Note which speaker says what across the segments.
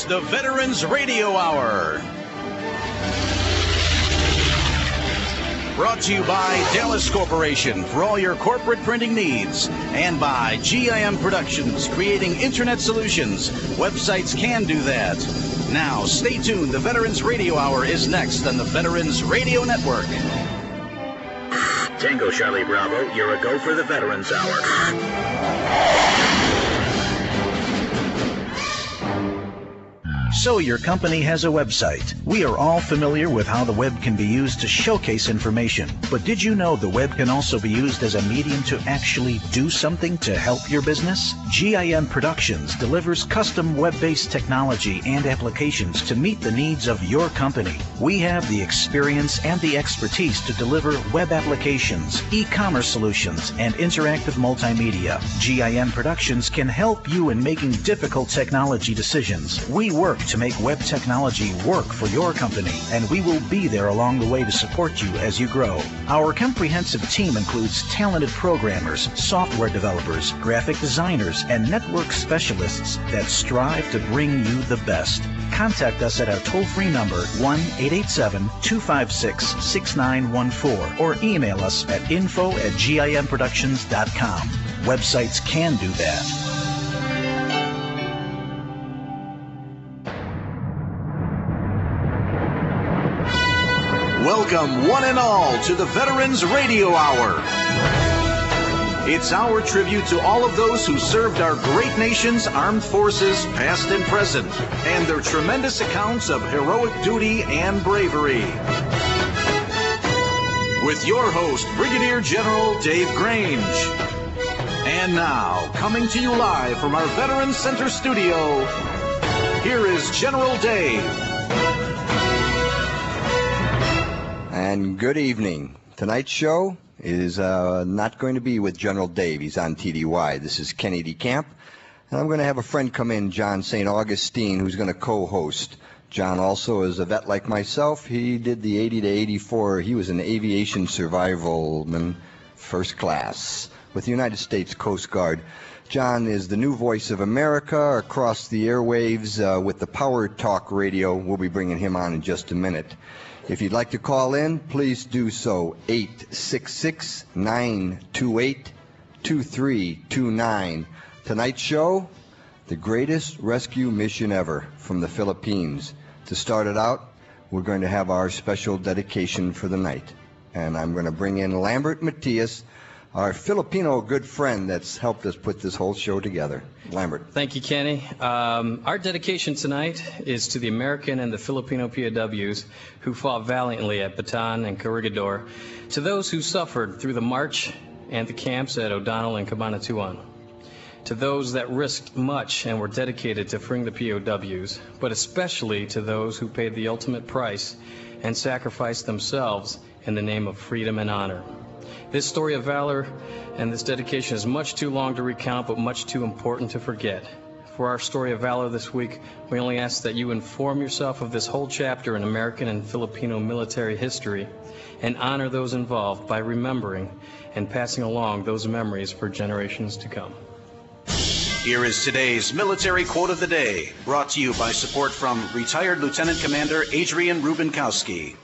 Speaker 1: the Veterans Radio Hour. Brought to you by Dallas Corporation for all your corporate printing needs, and by GIM Productions, creating internet solutions. Websites can do that. Now, stay tuned. The Veterans Radio Hour is next on the Veterans Radio Network. Tango Charlie Bravo, you're a go for the Veterans Hour. So your company has a website. We are all familiar with how the web can be used to showcase information. But did you know the web can also be used as a medium to actually do something to help your business? GIM Productions delivers custom web-based technology and applications to meet the needs of your company. We have the experience and the expertise to deliver web applications, e-commerce solutions, and interactive multimedia. GIM Productions can help you in making difficult technology decisions. We work to make web technology work for your company, and we will be there along the way to support you as you grow. Our comprehensive team includes talented programmers, software developers, graphic designers, and network specialists that strive to bring you the best. Contact us at our toll-free number 1-887-256-6914 or email us at info@gimproductions.com. Websites can do that. Welcome, one and all, to the Veterans Radio Hour. It's our tribute to all of those who served our great nation's armed forces, past and present, and their tremendous accounts of heroic duty and bravery. With your host, Brigadier General Dave Grange. And now, coming to you live from our Veterans Center studio, here is General Dave.
Speaker 2: And good evening. Tonight's show is not going to be with General Dave. He's on TDY. This is Kenny DeCamp. And I'm going to have a friend come in, John St. Augustine, who's going to co-host. John also is a vet like myself. He did the 80 to 84. He was an aviation survivalman, first class, with the United States Coast Guard. John is the new voice of America across the airwaves with the Power Talk Radio. We'll be bringing him on in just a minute. If you'd like to call in, please do so. 866-928-2329. Tonight's show, the greatest rescue mission ever from the Philippines. To start it out, we're going to have our special dedication for the night. And I'm going to bring in Lambert Matias, our Filipino good friend that's helped us put this whole show together. Lambert.
Speaker 3: Thank you, Kenny. Our dedication tonight is to the American and the Filipino POWs who fought valiantly at Bataan and Corregidor, to those who suffered through the march and the camps at O'Donnell and Cabanatuan, to those that risked much and were dedicated to freeing the POWs, but especially to those who paid the ultimate price and sacrificed themselves in the name of freedom and honor. This story of valor and this dedication is much too long to recount, but much too important to forget. For our story of valor this week, we only ask that you inform yourself of this whole chapter in American and Filipino military history and honor those involved by remembering and passing along those memories for generations to come.
Speaker 1: Here is today's military quote of the day, brought to you by support from retired Lieutenant Commander Adrian Rubinkowski.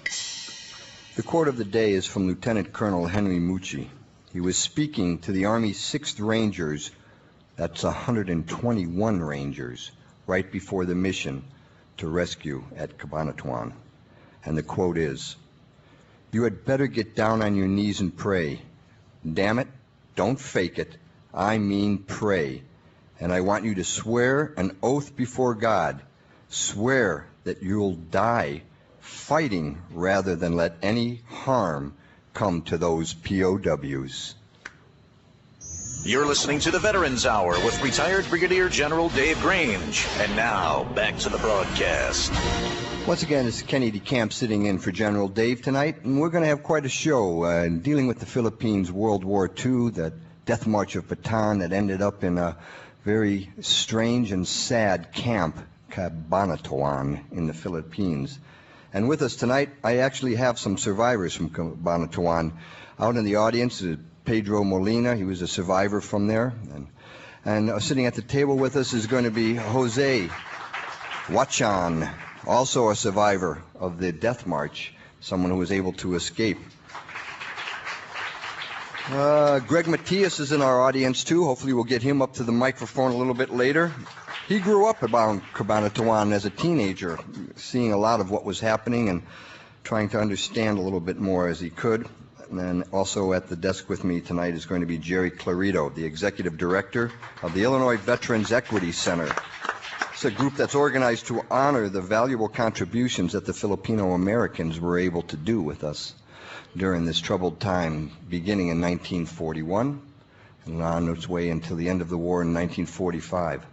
Speaker 2: The quote of the day is from Lieutenant Colonel Henry Mucci. He was speaking to the Army's 6th Rangers, that's 121 Rangers, right before the mission to rescue at Cabanatuan. And the quote is, "You had better get down on your knees and pray. Damn it, don't fake it. I mean pray. And I want you to swear an oath before God. Swear that you'll die fighting rather than let any harm come to those POWs."
Speaker 1: You're listening to the Veterans Hour with retired Brigadier General Dave Grange. And now, back to the broadcast.
Speaker 2: Once again, it's Kenny DeCamp sitting in for General Dave tonight, and we're going to have quite a show dealing with the Philippines World War II, that death march of Bataan that ended up in a very strange and sad Camp Cabanatuan in the Philippines. And with us tonight, I actually have some survivors from Cabanatuan. Out in the audience is Pedro Molina. He was a survivor from there. And sitting at the table with us is going to be Jose. Wachan, also a survivor of the death march, someone who was able to escape. Greg Matias is in our audience, too. Hopefully we'll get him up to the microphone a little bit later. He grew up around Cabanatuan as a teenager, seeing a lot of what was happening and trying to understand a little bit more as he could. And then also at the desk with me tonight is going to be Jerry Clarito, the Executive Director of the Illinois Veterans Equity Center. It's a group that's organized to honor the valuable contributions that the Filipino Americans were able to do with us during this troubled time, beginning in 1941 and on its way until the end of the war in 1945.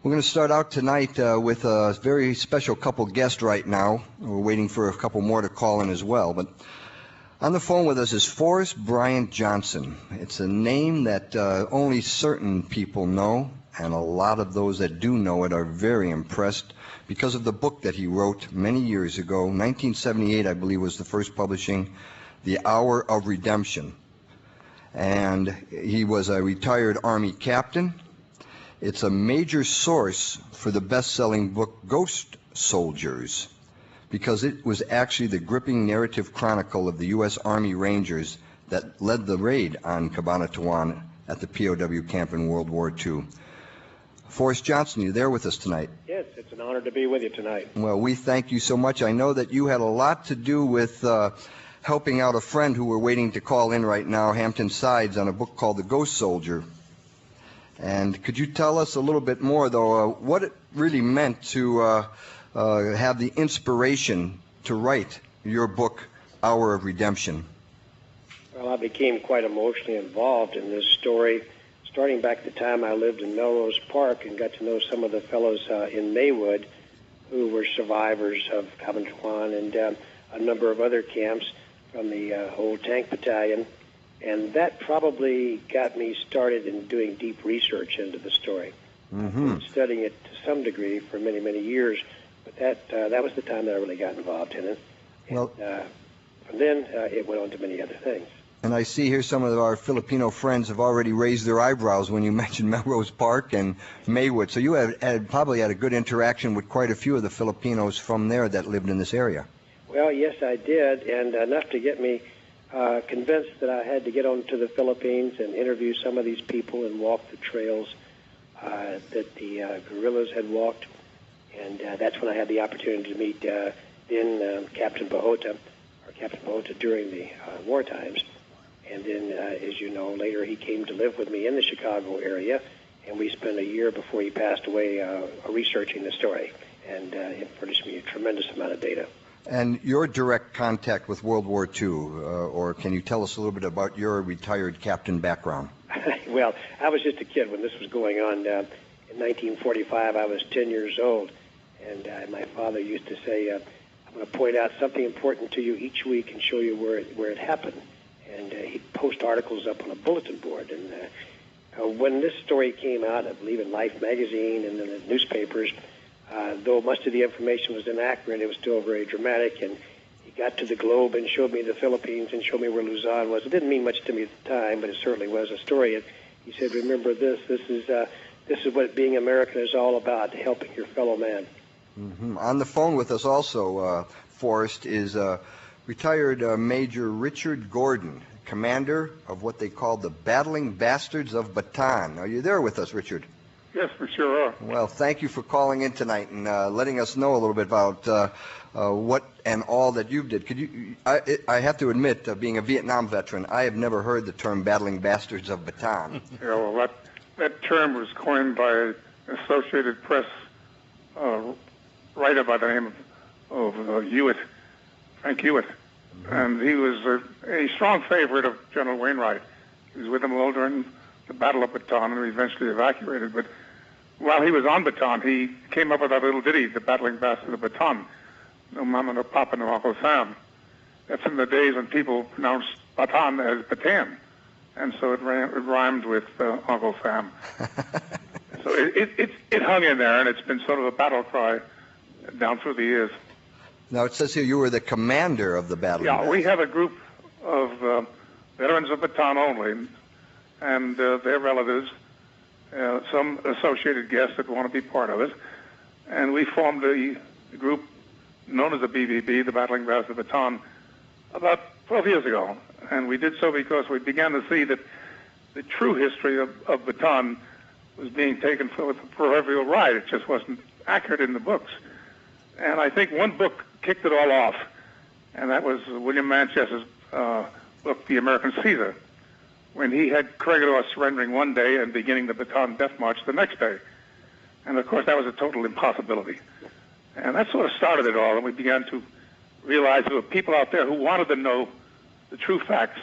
Speaker 2: We're going to start out tonight with a very special couple guests right now. We're waiting for a couple more to call in as well. But on the phone with us is Forrest Bryant Johnson. It's a name that only certain people know, and a lot of those that do know it are very impressed because of the book that he wrote many years ago. 1978, I believe, was the first publishing, The Hour of Redemption. And he was a retired Army captain. It's a major source for the best-selling book Ghost Soldiers, because it was actually the gripping narrative chronicle of the U.S. Army Rangers that led the raid on Cabanatuan at the POW camp in World War II. Forrest Johnson, you there with us tonight?
Speaker 4: Yes, it's an honor to be with you tonight.
Speaker 2: Well, we thank you so much. I know that you had a lot to do with helping out a friend who we're waiting to call in right now, Hampton Sides, on a book called The Ghost Soldier. And could you tell us a little bit more, though, what it really meant to have the inspiration to write your book, Hour of Redemption?
Speaker 4: Well, I became quite emotionally involved in this story, starting back at the time I lived in Melrose Park and got to know some of the fellows in Maywood who were survivors of Cabanatuan and a number of other camps from the old tank battalion. And that probably got me started in doing deep research into the story. I've been studying it to some degree for many, many years, but that was the time that I really got involved in it.
Speaker 2: Well,
Speaker 4: and, from then, it went on to many other things.
Speaker 2: And I see here some of our Filipino friends have already raised their eyebrows when you mentioned Melrose Park and Maywood. So you had probably had a good interaction with quite a few of the Filipinos from there that lived in this area.
Speaker 4: Well, yes, I did, and enough to get me convinced that I had to get on to the Philippines and interview some of these people and walk the trails that the guerrillas had walked. And that's when I had the opportunity to meet then Captain Bahota during the war times. And then, as you know, later he came to live with me in the Chicago area, and we spent a year before he passed away researching the story. And it furnished me a tremendous amount of data.
Speaker 2: And your direct contact with World War II, or can you tell us a little bit about your retired captain background?
Speaker 4: Well, I was just a kid when this was going on. In 1945, I was 10 years old, and my father used to say, I'm going to point out something important to you each week and show you where it happened. And he'd post articles up on a bulletin board. And when this story came out, I believe in Life magazine and in the newspapers, though much of the information was inaccurate, it was still very dramatic. And he got to the Globe and showed me the Philippines and showed me where Luzon was. It didn't mean much to me at the time, but it certainly was a story. And he said, remember this. This is what being American is all about, helping your fellow man.
Speaker 2: Mm-hmm. On the phone with us also, Forrest, is retired Major Richard Gordon, commander of what they call the Battling Bastards of Bataan. Are you there with us, Richard?
Speaker 5: Yes, we sure are.
Speaker 2: Well, thank you for calling in tonight and letting us know a little bit about what and all that you did. Could you? I have to admit, being a Vietnam veteran, I have never heard the term Battling Bastards of Bataan.
Speaker 5: Yeah, well, that term was coined by an Associated Press writer by the name of Hewitt, Frank Hewitt. Mm-hmm. And he was a strong favorite of General Wainwright. He was with him all during the Battle of Bataan and eventually evacuated. But while he was on Bataan, he came up with that little ditty, the Battling Bastard of Bataan, no mama, no papa, no Uncle Sam. That's in the days when people pronounced Bataan as Bataan. And so it rhymed with Uncle Sam. So it hung in there, and it's been sort of a battle cry down through the years.
Speaker 2: Now, it says here you were the commander of the Battling Bastards.
Speaker 5: Yeah, we have a group of veterans of Bataan only, and their relatives, some associated guests that want to be part of it. and we formed a group known as the BBB, the Battling Brass of Bataan, about 12 years ago. And we did so because we began to see that the true history of Bataan was being taken for the proverbial ride. It just wasn't accurate in the books. And I think one book kicked it all off, and that was William Manchester's book, The American Caesar, when he had Corregidor surrendering one day and beginning the Bataan Death March the next day. And of course, that was a total impossibility. And that sort of started it all, and we began to realize there were people out there who wanted to know the true facts,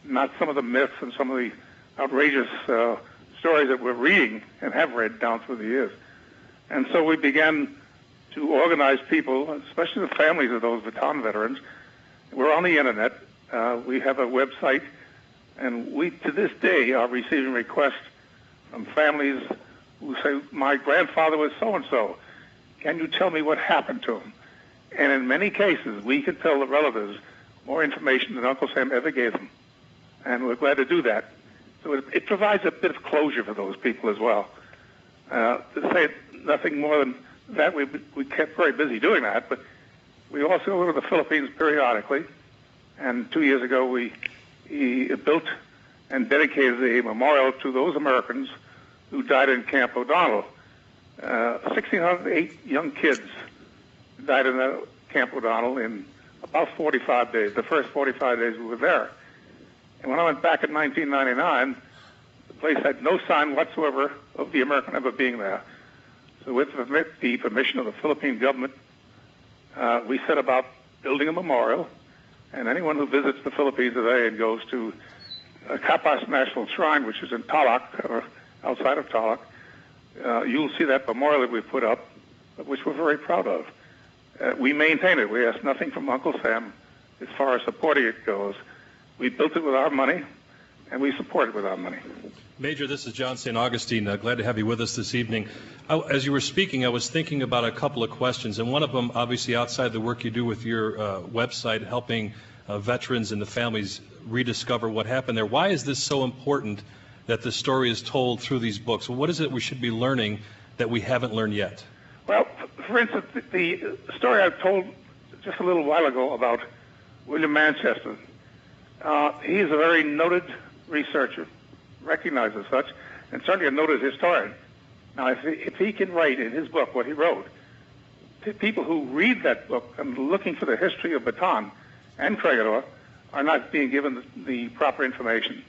Speaker 5: not some of the myths and some of the outrageous stories that we're reading and have read down through the years. And so we began to organize people, especially the families of those Bataan veterans. We're on the internet. We have a website, and we, to this day, are receiving requests from families who say, my grandfather was so-and-so. Can you tell me what happened to him? And in many cases, we can tell the relatives more information than Uncle Sam ever gave them. And we're glad to do that. So it provides a bit of closure for those people as well. To say nothing more than that, we kept very busy doing that, but we also go to the Philippines periodically. And 2 years ago, we built and dedicated a memorial to those Americans who died in Camp O'Donnell. 1,608 young kids died in Camp O'Donnell in about 45 days, the first 45 days we were there. And when I went back in 1999, the place had no sign whatsoever of the American ever being there. So with the permission of the Philippine government, we set about building a memorial. And anyone who visits the Philippines today and goes to Capas National Shrine, which is in Tarlac, or outside of Tarlac, you'll see that memorial that we put up, which we're very proud of. We maintain it. We ask nothing from Uncle Sam as far as supporting it goes. We built it with our money, and we support it with our money.
Speaker 6: Major, this is John St. Augustine. Glad to have you with us this evening. As you were speaking, I was thinking about a couple of questions, and one of them, obviously, outside the work you do with your website, helping veterans and the families rediscover what happened there. Why is this so important that the story is told through these books? What is it we should be learning that we haven't learned yet?
Speaker 5: Well, for instance, the story I told just a little while ago about William Manchester, he is a very noted researcher, recognized as such, and certainly a noted historian. Now, if he can write in his book what he wrote, people who read that book and looking for the history of Bataan and Corregidor are not being given the proper information.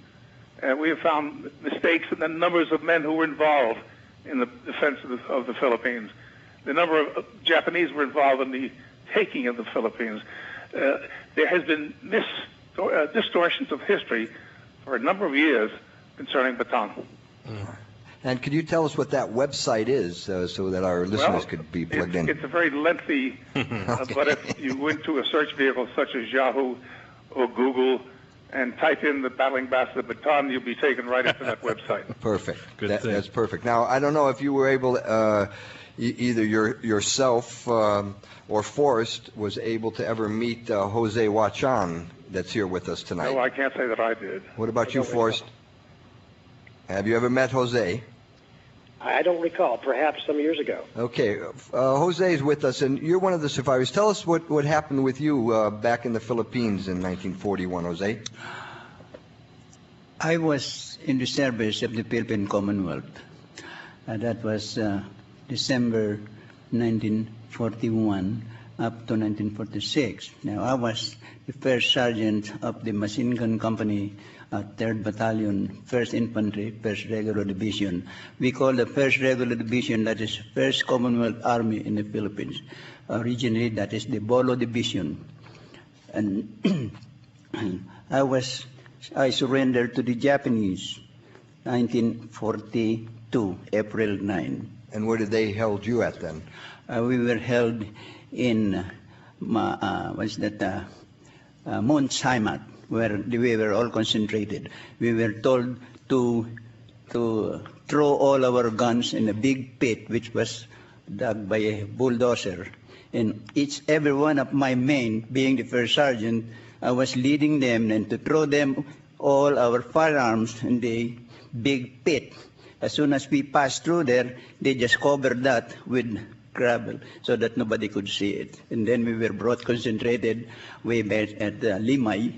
Speaker 5: We have found mistakes in the numbers of men who were involved in the defense of the Philippines. The number of Japanese were involved in the taking of the Philippines. There has been distortions of history for a number of years concerning Bataan.
Speaker 2: And could you tell us what that website is so that our listeners could be plugged in?
Speaker 5: It's a very lengthy, but if you went to a search vehicle such as Yahoo or Google and type in the Battling Brass of Bataan, you'll be taken right into that website.
Speaker 2: Perfect. That's perfect. Now, I don't know if you were able, either yourself or Forrest was able to ever meet Jose Wachan that's here with us tonight.
Speaker 5: No, I can't say that I did.
Speaker 2: What about you, Forrest? Have you ever met Jose?
Speaker 4: I don't recall. Perhaps some years ago.
Speaker 2: Okay. Jose is with us, and you're one of the survivors. Tell us what happened with you back in the Philippines in 1941, Jose.
Speaker 7: I was in the service of the Philippine Commonwealth. That was December 1941 up to 1946. Now, I was the first sergeant of the Machine Gun Company, 3rd Battalion, 1st Infantry, 1st Regular Division. We call the 1st Regular Division, that is 1st Commonwealth Army in the Philippines. Originally, that is the Bolo Division. And I surrendered to the Japanese, 1942, April 9.
Speaker 2: And where did they held you at then?
Speaker 7: We were held in, Mount Saimat, where we were all concentrated. We were told to throw all our guns in a big pit, which was dug by a bulldozer. And every one of my men, being the first sergeant, I was leading them and to throw them all our firearms in the big pit. As soon as we passed through there, they just covered that with gravel so that nobody could see it. And then we were brought concentrated way back at Limay,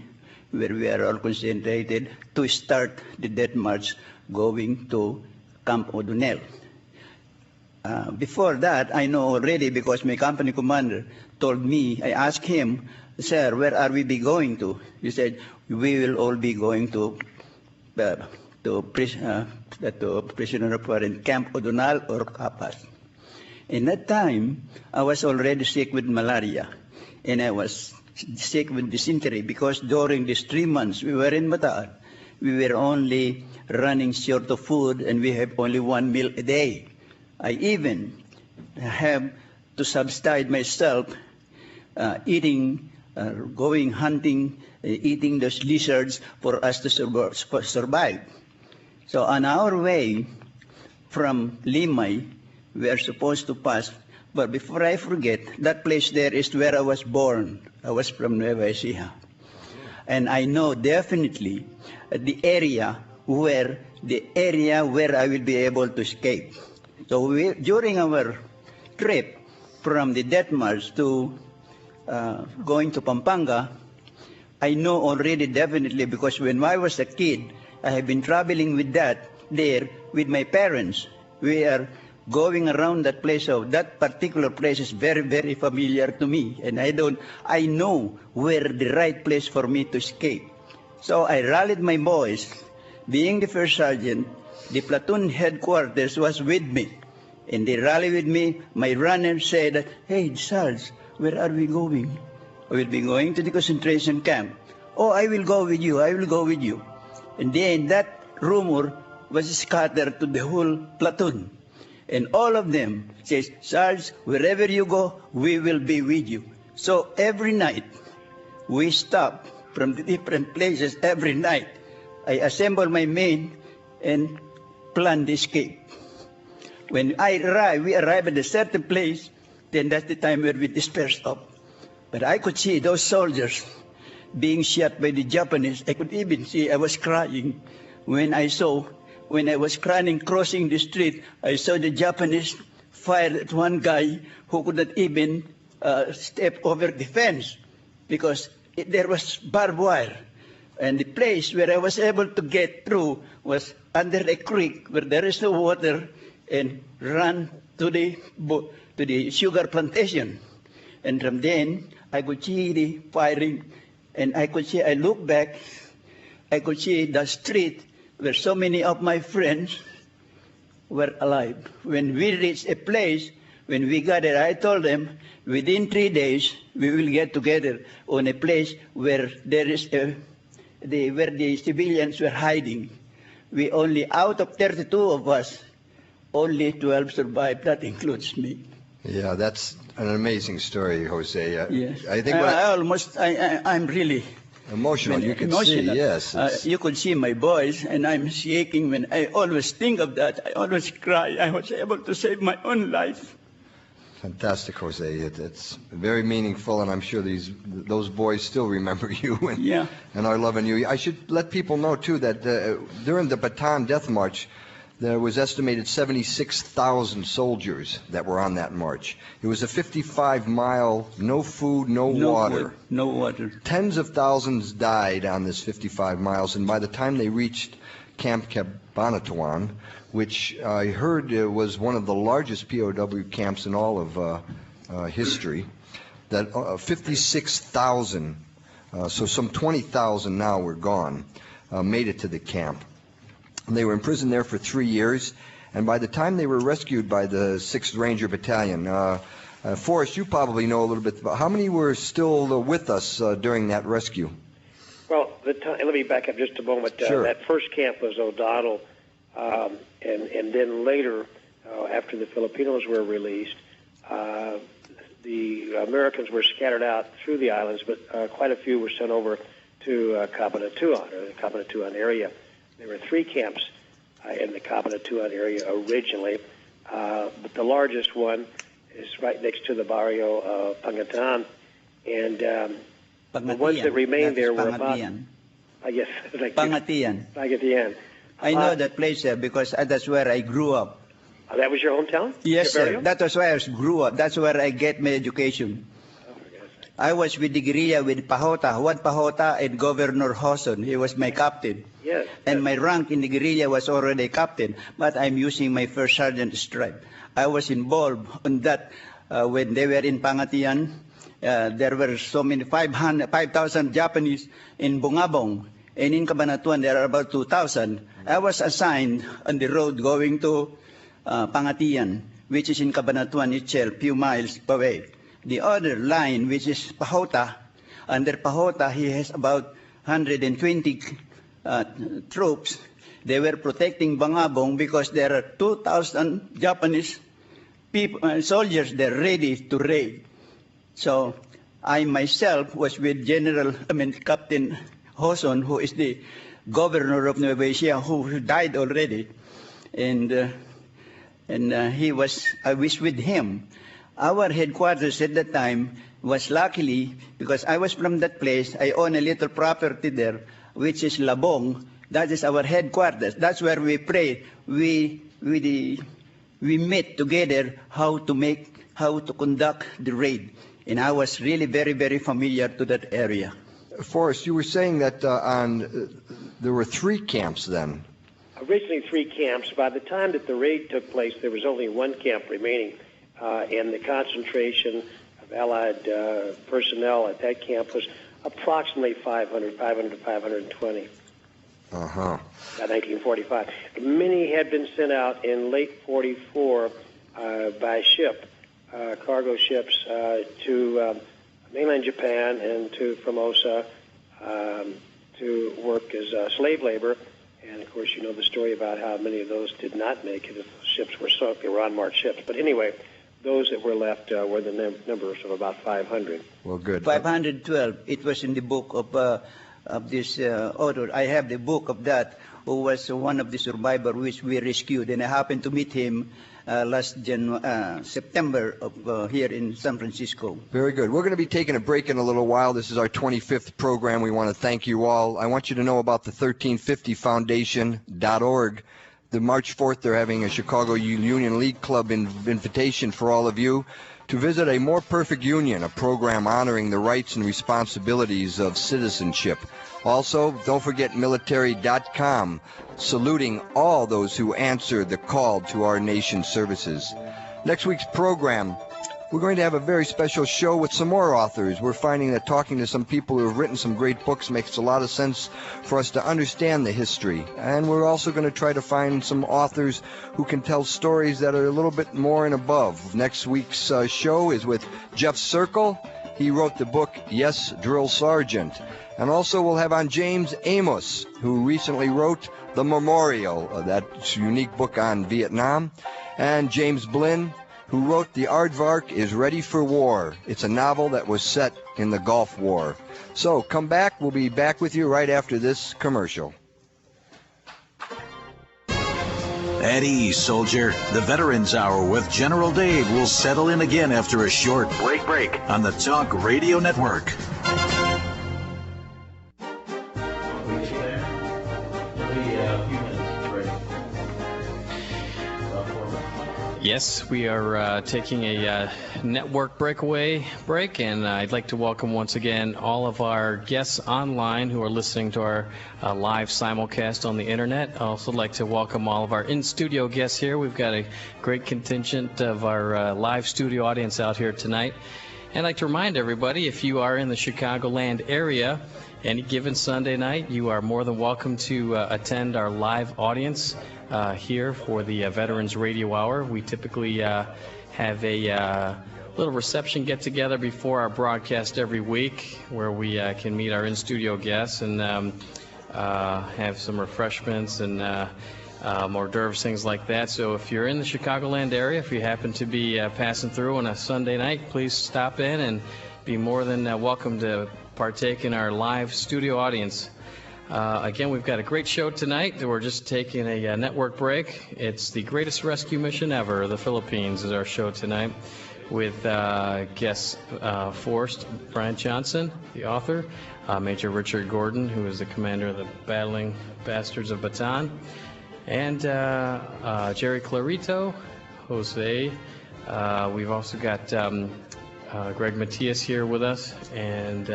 Speaker 7: where we are all concentrated to start the death march going to Camp O'Donnell. Before that, I know already because my company commander told me, I asked him, "Sir, where are we be going to?" He said, "We will all be going to prisoner of war in Camp O'Donnell or Capas." In that time, I was already sick with malaria, and I was sick with dysentery because during these 3 months we were in Bataan, we were only running short of food, and we have only 1 meal a day. I even have to subside myself eating, going hunting, eating those lizards for us to survive. So on our way from Limay, we are supposed to pass. But before I forget, that place there is where I was born. I was from Nueva Ecija. And I know definitely the area where I will be able to escape. So during our trip from the death march to going to Pampanga, I know already definitely because when I was a kid, I have been traveling with that there with my parents. We are going around that place. So that particular place is very, very familiar to me. And I know where the right place for me to escape. So I rallied my boys. Being the first sergeant, the platoon headquarters was with me. And they rallied with me. My runner said, "Hey, Sarge, where are we going?" "I will be going to the concentration camp." "Oh, I will go with you. I will go with you." And then that rumor was scattered to the whole platoon. And all of them says, "Sarge, wherever you go, we will be with you." So every night, we stop from the different places every night. I assemble my men and plan the escape. When we arrive at a certain place, then that's the time where we disperse up. But I could see those soldiers being shot by the Japanese. I could even see, I was crying when I was crying crossing the street, I saw the Japanese fire at one guy who could not even step over the fence because there was barbed wire. And the place where I was able to get through was under a creek where there is no water and run to the sugar plantation. And from then, I could see the firing, and I look back, I could see the street where so many of my friends were alive. When we reached a place, when we got there, I told them, within 3 days, we will get together on a place where there is where the civilians were hiding. We only, out of 32 of us, only 12 survived. That includes me.
Speaker 2: Yeah, that's an amazing story, Jose.
Speaker 7: Yes.
Speaker 2: I think
Speaker 7: I'm really
Speaker 2: emotional. You can see, yes.
Speaker 7: You could see my voice, and I'm shaking when I always think of that. I always cry. I was able to save my own life.
Speaker 2: Fantastic, Jose. It's very meaningful, and I'm sure those boys still remember you and are loving you. I should let people know, too, that during the Bataan Death March, there was estimated 76,000 soldiers that were on that march. It was a 55-mile, no food, no water.
Speaker 7: No water.
Speaker 2: Tens of thousands died on this 55 miles, and by the time they reached Camp Cabanatuan, which I heard was one of the largest POW camps in all of history, that 56,000, so some 20,000 now were gone, made it to the camp. And they were imprisoned there for 3 years, and by the time they were rescued by the 6th Ranger Battalion, Forrest, you probably know a little bit about how many were still with us during that rescue?
Speaker 4: Well, let me back up just a moment.
Speaker 2: Sure.
Speaker 4: That first camp was O'Donnell, and then later, after the Filipinos were released, the Americans were scattered out through the islands, but quite a few were sent over to Cabanatuan, or the Cabanatuan area. There were 3 camps in the Cabanatuan area originally, but the largest one is right next to the barrio of Pangatan, and the ones that remained there were about, I guess, like
Speaker 7: Pangatian.
Speaker 4: Pangatian.
Speaker 7: I know that place because that's where I grew up.
Speaker 4: That was your hometown?
Speaker 7: Yes,
Speaker 4: Your
Speaker 7: sir.
Speaker 4: burial?
Speaker 7: That was where I grew up. That's where I get my education.
Speaker 4: Oh, for God's sake.
Speaker 7: I was with the guerrilla with Pahota, Juan Pahota and Governor Hoson. He was my captain.
Speaker 4: Yes.
Speaker 7: And my rank in the guerrilla was already captain, but I'm using my first sergeant stripe. I was involved in that when they were in Pangatian. There were so many, 5,000 Japanese in Bungabong. And in Cabanatuan, there are about 2,000. I was assigned on the road going to Pangatian, which is in Cabanatuan itself, few miles away. The other line, which is Pahota, under Pahota, he has about 120 troops. They were protecting Bangabong because there are 2,000 Japanese people, soldiers there ready to raid. So I myself was with Captain Hoson, who is the governor of Nueva Ecija, who died already, and I was with him. Our headquarters at that time was luckily, because I was from that place, I own a little property there, which is Labong. That is our headquarters. That's where we pray. We met together how to conduct the raid. And I was really very, very familiar to that area.
Speaker 2: Forrest, you were saying that there were 3 camps then.
Speaker 4: Originally 3 camps. By the time that the raid took place, there was only 1 camp remaining, and the concentration of Allied personnel at that camp was approximately 500 to 520.
Speaker 2: Uh-huh.
Speaker 4: By 1945. Many had been sent out in late 44 by ship, cargo ships, to mainland Japan and to Formosa to work as slave labor. And, of course, you know the story about how many of those did not make it. If those ships were sunk, they were unmarked ships. But anyway, those that were left were the numbers of about 500.
Speaker 2: Well, good.
Speaker 7: 512. It was in the book of this author. I have the book of that, who was one of the survivors which we rescued. And I happened to meet him last September of here in San Francisco.
Speaker 2: Very good. We're going to be taking a break in a little while. This is our 25th program. We want to thank you all. I want you to know about the 1350foundation.org. The March 4th, they're having a Chicago Union League Club invitation for all of you to visit a more perfect union, a program honoring the rights and responsibilities of citizenship. Also, don't forget military.com, saluting all those who answer the call to our nation's services. Next week's program, we're going to have a very special show with some more authors. We're finding that talking to some people who have written some great books makes a lot of sense for us to understand the history. And we're also going to try to find some authors who can tell stories that are a little bit more and above. Next week's show is with Jeff Circle. He wrote the book, Yes, Drill Sergeant. And also we'll have on James Amos, who recently wrote The Memorial, that unique book on Vietnam. And James Blinn, who wrote The Aardvark is Ready for War. It's a novel that was set in the Gulf War. So come back. We'll be back with you right after this commercial.
Speaker 1: At ease, soldier. The Veterans Hour with General Dave will settle in again after a short break on the Talk Radio Network.
Speaker 3: Yes, we are taking a network breakaway break, and I'd like to welcome once again all of our guests online who are listening to our live simulcast on the internet. I'd also like to welcome all of our in-studio guests here. We've got a great contingent of our live studio audience out here tonight. And I'd like to remind everybody, if you are in the Chicagoland area, any given Sunday night, you are more than welcome to attend our live audience here for the Veterans Radio Hour. We typically have a little reception get-together before our broadcast every week where we can meet our in-studio guests and have some refreshments and hors d'oeuvres, things like that. So if you're in the Chicagoland area, if you happen to be passing through on a Sunday night, please stop in and be more than welcome to partake in our live studio audience. Again, we've got a great show tonight. We're just taking a network break. It's the greatest rescue mission ever. The Philippines is our show tonight with guests Forrest Bryant Johnson, the author, Major Richard Gordon, who is the commander of the Battling Bastards of Bataan, and Jerry Clarito, Jose. We've also got Greg Matias here with us, and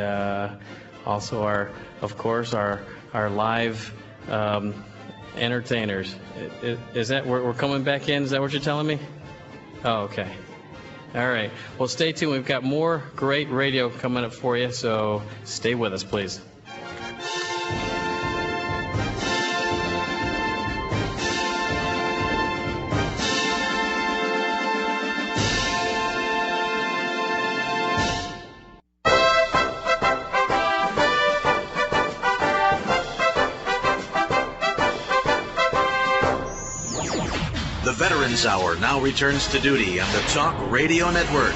Speaker 3: also of course, our live entertainers. Is that we're coming back in? Is that what you're telling me? Oh, okay. All right. Well, stay tuned. We've got more great radio coming up for you, so stay with us, please.
Speaker 1: The Veterans Hour now returns to duty on the Talk Radio Network.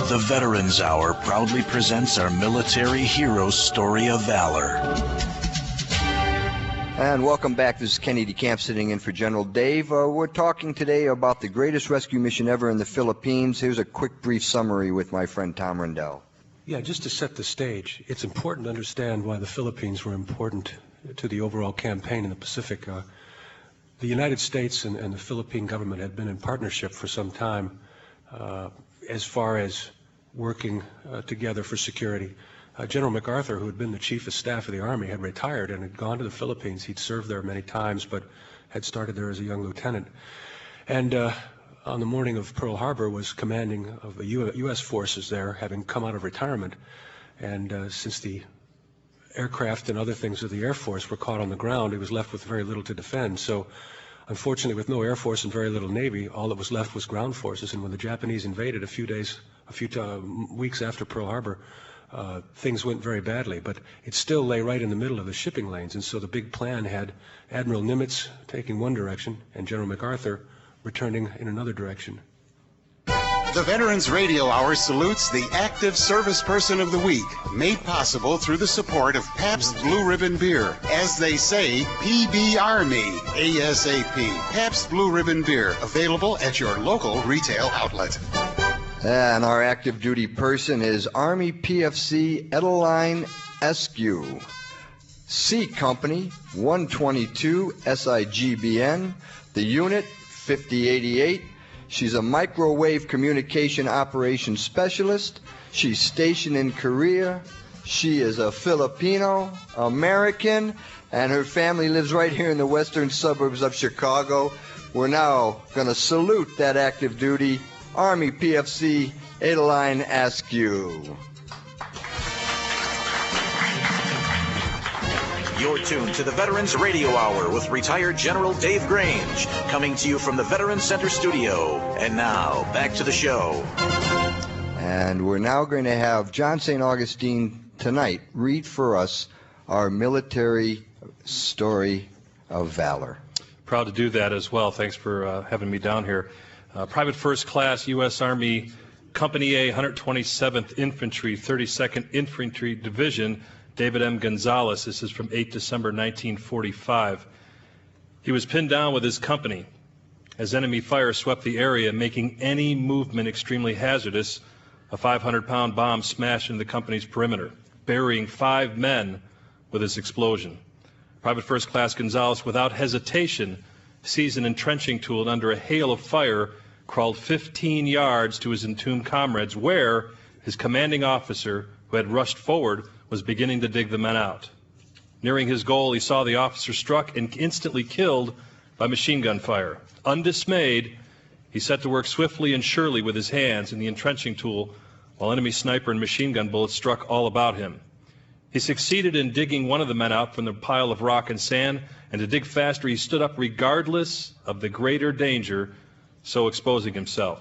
Speaker 1: The Veterans Hour proudly presents our military hero's story of valor.
Speaker 2: And welcome back. This is Kenny DeCamp sitting in for General Dave. We're talking today about the greatest rescue mission ever in the Philippines. Here's a quick, brief summary with my friend Tom Rendell.
Speaker 8: Yeah, just to set the stage, it's important to understand why the Philippines were important to the overall campaign in the Pacific. The United States and the Philippine government had been in partnership for some time as far as working together for security. General MacArthur, who had been the Chief of Staff of the Army, had retired and had gone to the Philippines. He'd served there many times, but had started there as a young lieutenant. And on the morning of Pearl Harbor was commanding of the U.S. forces there, having come out of retirement. And since the aircraft and other things of the Air Force were caught on the ground, he was left with very little to defend. So unfortunately, with no Air Force and very little Navy, all that was left was ground forces. And when the Japanese invaded a few weeks after Pearl Harbor, things went very badly. But it still lay right in the middle of the shipping lanes. And so the big plan had Admiral Nimitz taking one direction and General MacArthur returning in another direction.
Speaker 9: The Veterans Radio Hour salutes the Active Service Person of the Week, made possible through the support of Pabst Blue Ribbon Beer. As they say, PBR me ASAP. Pabst Blue Ribbon Beer, available at your local retail outlet.
Speaker 2: And our active duty person is Army PFC Edeline Eskew. C Company 122 SIGBN. The unit 5088. She's a microwave communication operations specialist. She's stationed in Korea. She is a Filipino American, and her family lives right here in the western suburbs of Chicago. We're now going to salute that active duty Army PFC Adeline Askew.
Speaker 1: You're tuned to the Veterans Radio Hour with retired General Dave Grange, coming to you from the Veterans Center studio. And now, back to the show.
Speaker 2: And we're now going to have John St. Augustine tonight read for us our military story of valor.
Speaker 6: Proud to do that as well. Thanks for having me down here. Private First Class U.S. Army Company A, 127th Infantry, 32nd Infantry Division, David M. Gonzalez. This is from 8 December 1945. He was pinned down with his company as enemy fire swept the area, making any movement extremely hazardous. A 500-pound bomb smashed into the company's perimeter, burying 5 men with its explosion. Private First Class Gonzalez, without hesitation, seized an entrenching tool and under a hail of fire crawled 15 yards to his entombed comrades, where his commanding officer, who had rushed forward, was beginning to dig the men out. Nearing his goal, he saw the officer struck and instantly killed by machine gun fire. Undismayed, he set to work swiftly and surely with his hands and the entrenching tool, while enemy sniper and machine gun bullets struck all about him. He succeeded in digging one of the men out from the pile of rock and sand, and to dig faster, he stood up regardless of the greater danger, so exposing himself.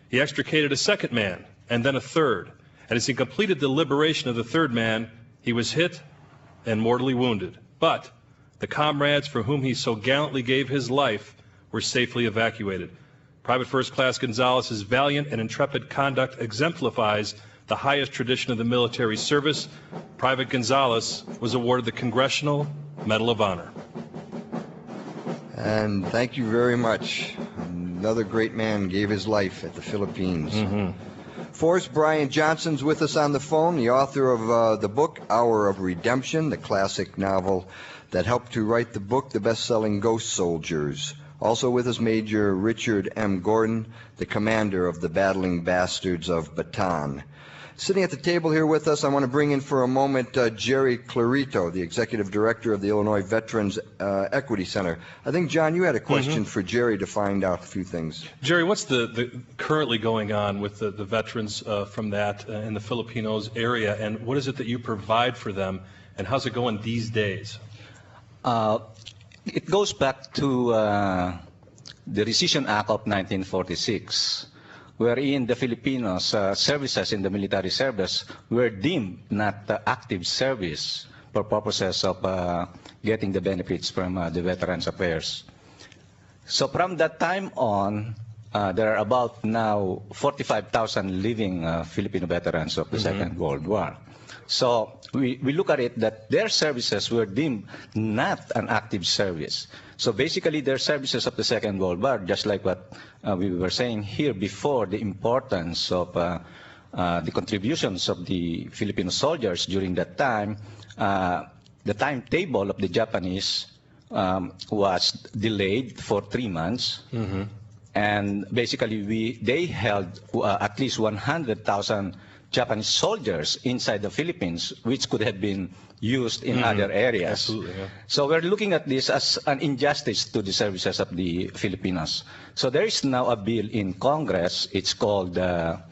Speaker 6: He extricated a second man, and then a third. And as he completed the liberation of the third man, he was hit and mortally wounded. But the comrades for whom he so gallantly gave his life were safely evacuated. Private First Class Gonzalez's valiant and intrepid conduct exemplifies the highest tradition of the military service. Private Gonzalez was awarded the Congressional Medal of Honor.
Speaker 2: And thank you very much. Another great man gave his life at the Philippines. Forrest Brian Johnson's with us on the phone, the author of the book, Hour of Redemption, the classic novel that helped to write the book, The Best-Selling Ghost Soldiers. Also with us, Major Richard M. Gordon, the commander of the Battling Bastards of Bataan. Sitting at the table here with us, I want to bring in for a moment Jerry Clarito, the executive director of the Illinois Veterans Equity Center. I think, John, you had a question for Jerry to find out a few things.
Speaker 6: Jerry, what's the currently going on with the veterans from that in the Filipinos area, and what is it that you provide for them, and how's it going these days?
Speaker 10: It goes back to the Rescission Act of 1946, wherein the Filipinos' services in the military service were deemed not active service for purposes of getting the benefits from the Veterans Affairs. So from that time on, there are about now 45,000 living Filipino veterans of the Second World War. So we look at it that their services were deemed not an active service. So basically their services of the Second World War, just like what we were saying here before, the importance of the contributions of the Filipino soldiers during that time, the timetable of the Japanese was delayed for 3 months. And basically they held at least 100,000 Japanese soldiers inside the Philippines, which could have been used in other areas.
Speaker 6: Absolutely, yeah.
Speaker 10: So we're looking at this as an injustice to the services of the Filipinos. So there is now a bill in Congress. It's called H.R.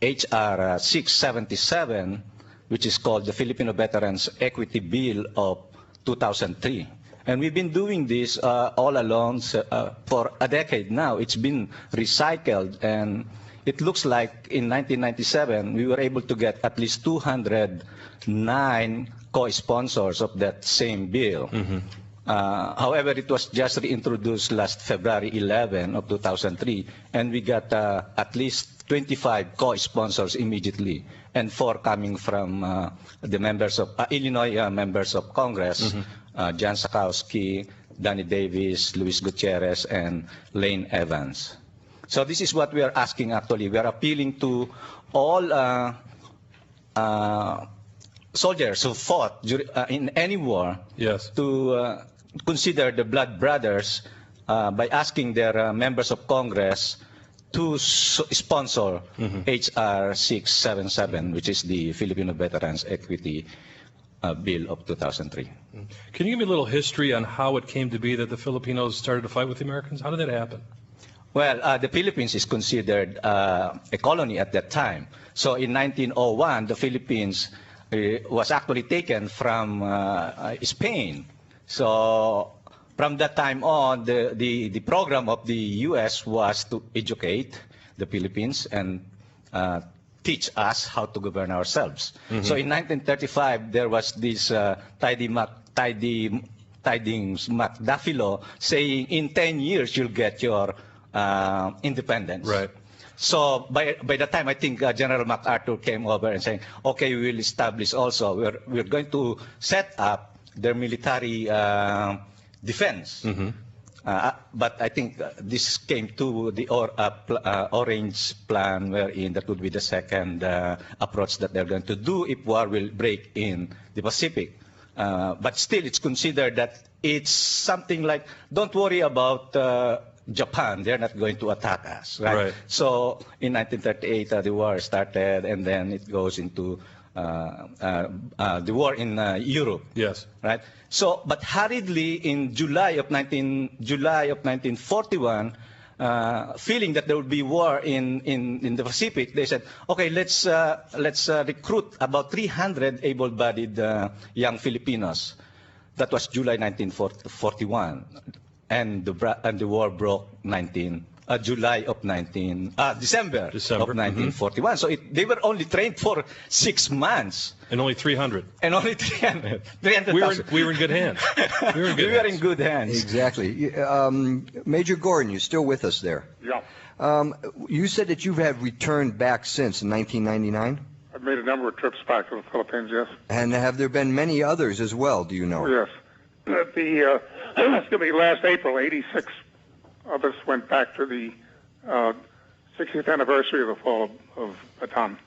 Speaker 10: 677, which is called the Filipino Veterans Equity Bill of 2003. And we've been doing this all along for a decade now. It's been recycled, and it looks like in 1997 we were able to get at least 209 co-sponsors of that same bill. However, it was just reintroduced last February 11 of 2003, and we got at least 25 co-sponsors immediately, and 4 coming from the members of Illinois members of Congress, John Sakowski, Danny Davis, Luis Gutierrez, and Lane Evans. So this is what we are asking actually. We are appealing to all soldiers who fought in any war to consider the blood brothers by asking their members of Congress to sponsor H.R. 677, which is the Filipino Veterans Equity Bill of 2003.
Speaker 6: Can you give me a little history on how it came to be that the Filipinos started to fight with the Americans? How did that happen?
Speaker 10: Well, the Philippines is considered a colony at that time. So in 1901, the Philippines was actually taken from Spain. So from that time on, the program of the U.S. was to educate the Philippines and teach us how to govern ourselves. So in 1935, there was this Tidings McDuffie saying, in 10 years, you'll get your independence.
Speaker 6: Right.
Speaker 10: So by the time I think General MacArthur came over and saying, okay, we will establish also, we're going to set up their military defense. But I think this came to the Orange Plan, wherein that would be the second approach that they're going to do if war will break in the Pacific. But still, it's considered that it's something like, don't worry about Japan, they're not going to attack us, right? So in 1938, the war started, and then it goes into the war in Europe.
Speaker 6: Yes.
Speaker 10: Right. So, but hurriedly in July of 1941, feeling that there would be war in the Pacific, they said, okay, let's recruit about 300 able-bodied young Filipinos. That was July 1941, and the war broke December of 1941. So they were only trained for 6 months.
Speaker 6: And only 300.
Speaker 10: And only 300.
Speaker 6: We were in good hands. We were in good hands.
Speaker 2: Exactly. Major Gordon, you're still with us there.
Speaker 5: Yeah.
Speaker 2: You said that you have returned back since in 1999?
Speaker 5: I've made a number of trips back to the Philippines, yes.
Speaker 2: And have there been many others as well, do you know?
Speaker 5: Yes. Last April, 86 of us went back to the 60th anniversary of the fall of Bataan.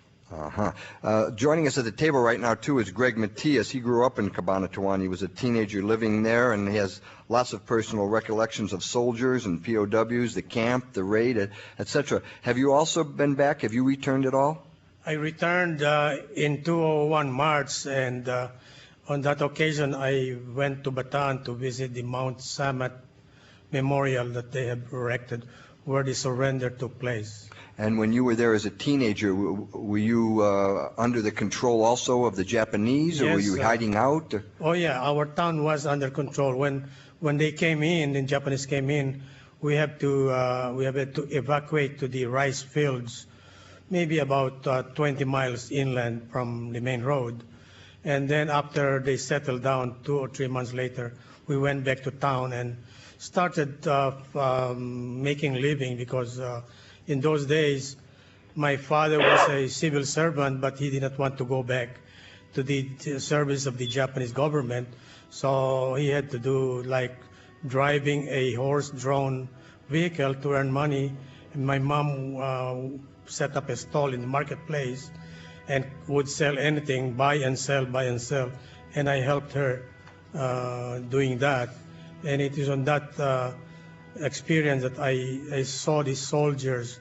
Speaker 2: Joining us at the table right now, too, is Greg Matias. He grew up in Cabanatuan. He was a teenager living there, and he has lots of personal recollections of soldiers and POWs, the camp, the raid, etc. Have you also been back? Have you returned at all?
Speaker 11: I returned in 2001 March, and on that occasion I went to Bataan to visit the Mount Samat Memorial that they have erected, where the surrender took place.
Speaker 2: And when you were there as a teenager, were you under the control also of the Japanese, or
Speaker 11: Yes,
Speaker 2: were you hiding out?
Speaker 11: Oh yeah, our town was under control. When they came in, the Japanese came in, we had to evacuate to the rice fields, maybe about 20 miles inland from the main road. And then after they settled down 2 or 3 months later, we went back to town and started making living, because in those days, my father was a civil servant, but he did not want to go back to the service of the Japanese government. So he had to do like driving a horse-drawn vehicle to earn money. And my mom set up a stall in the marketplace and would sell anything, buy and sell. And I helped her doing that. And it is on that experience that I saw the soldiers,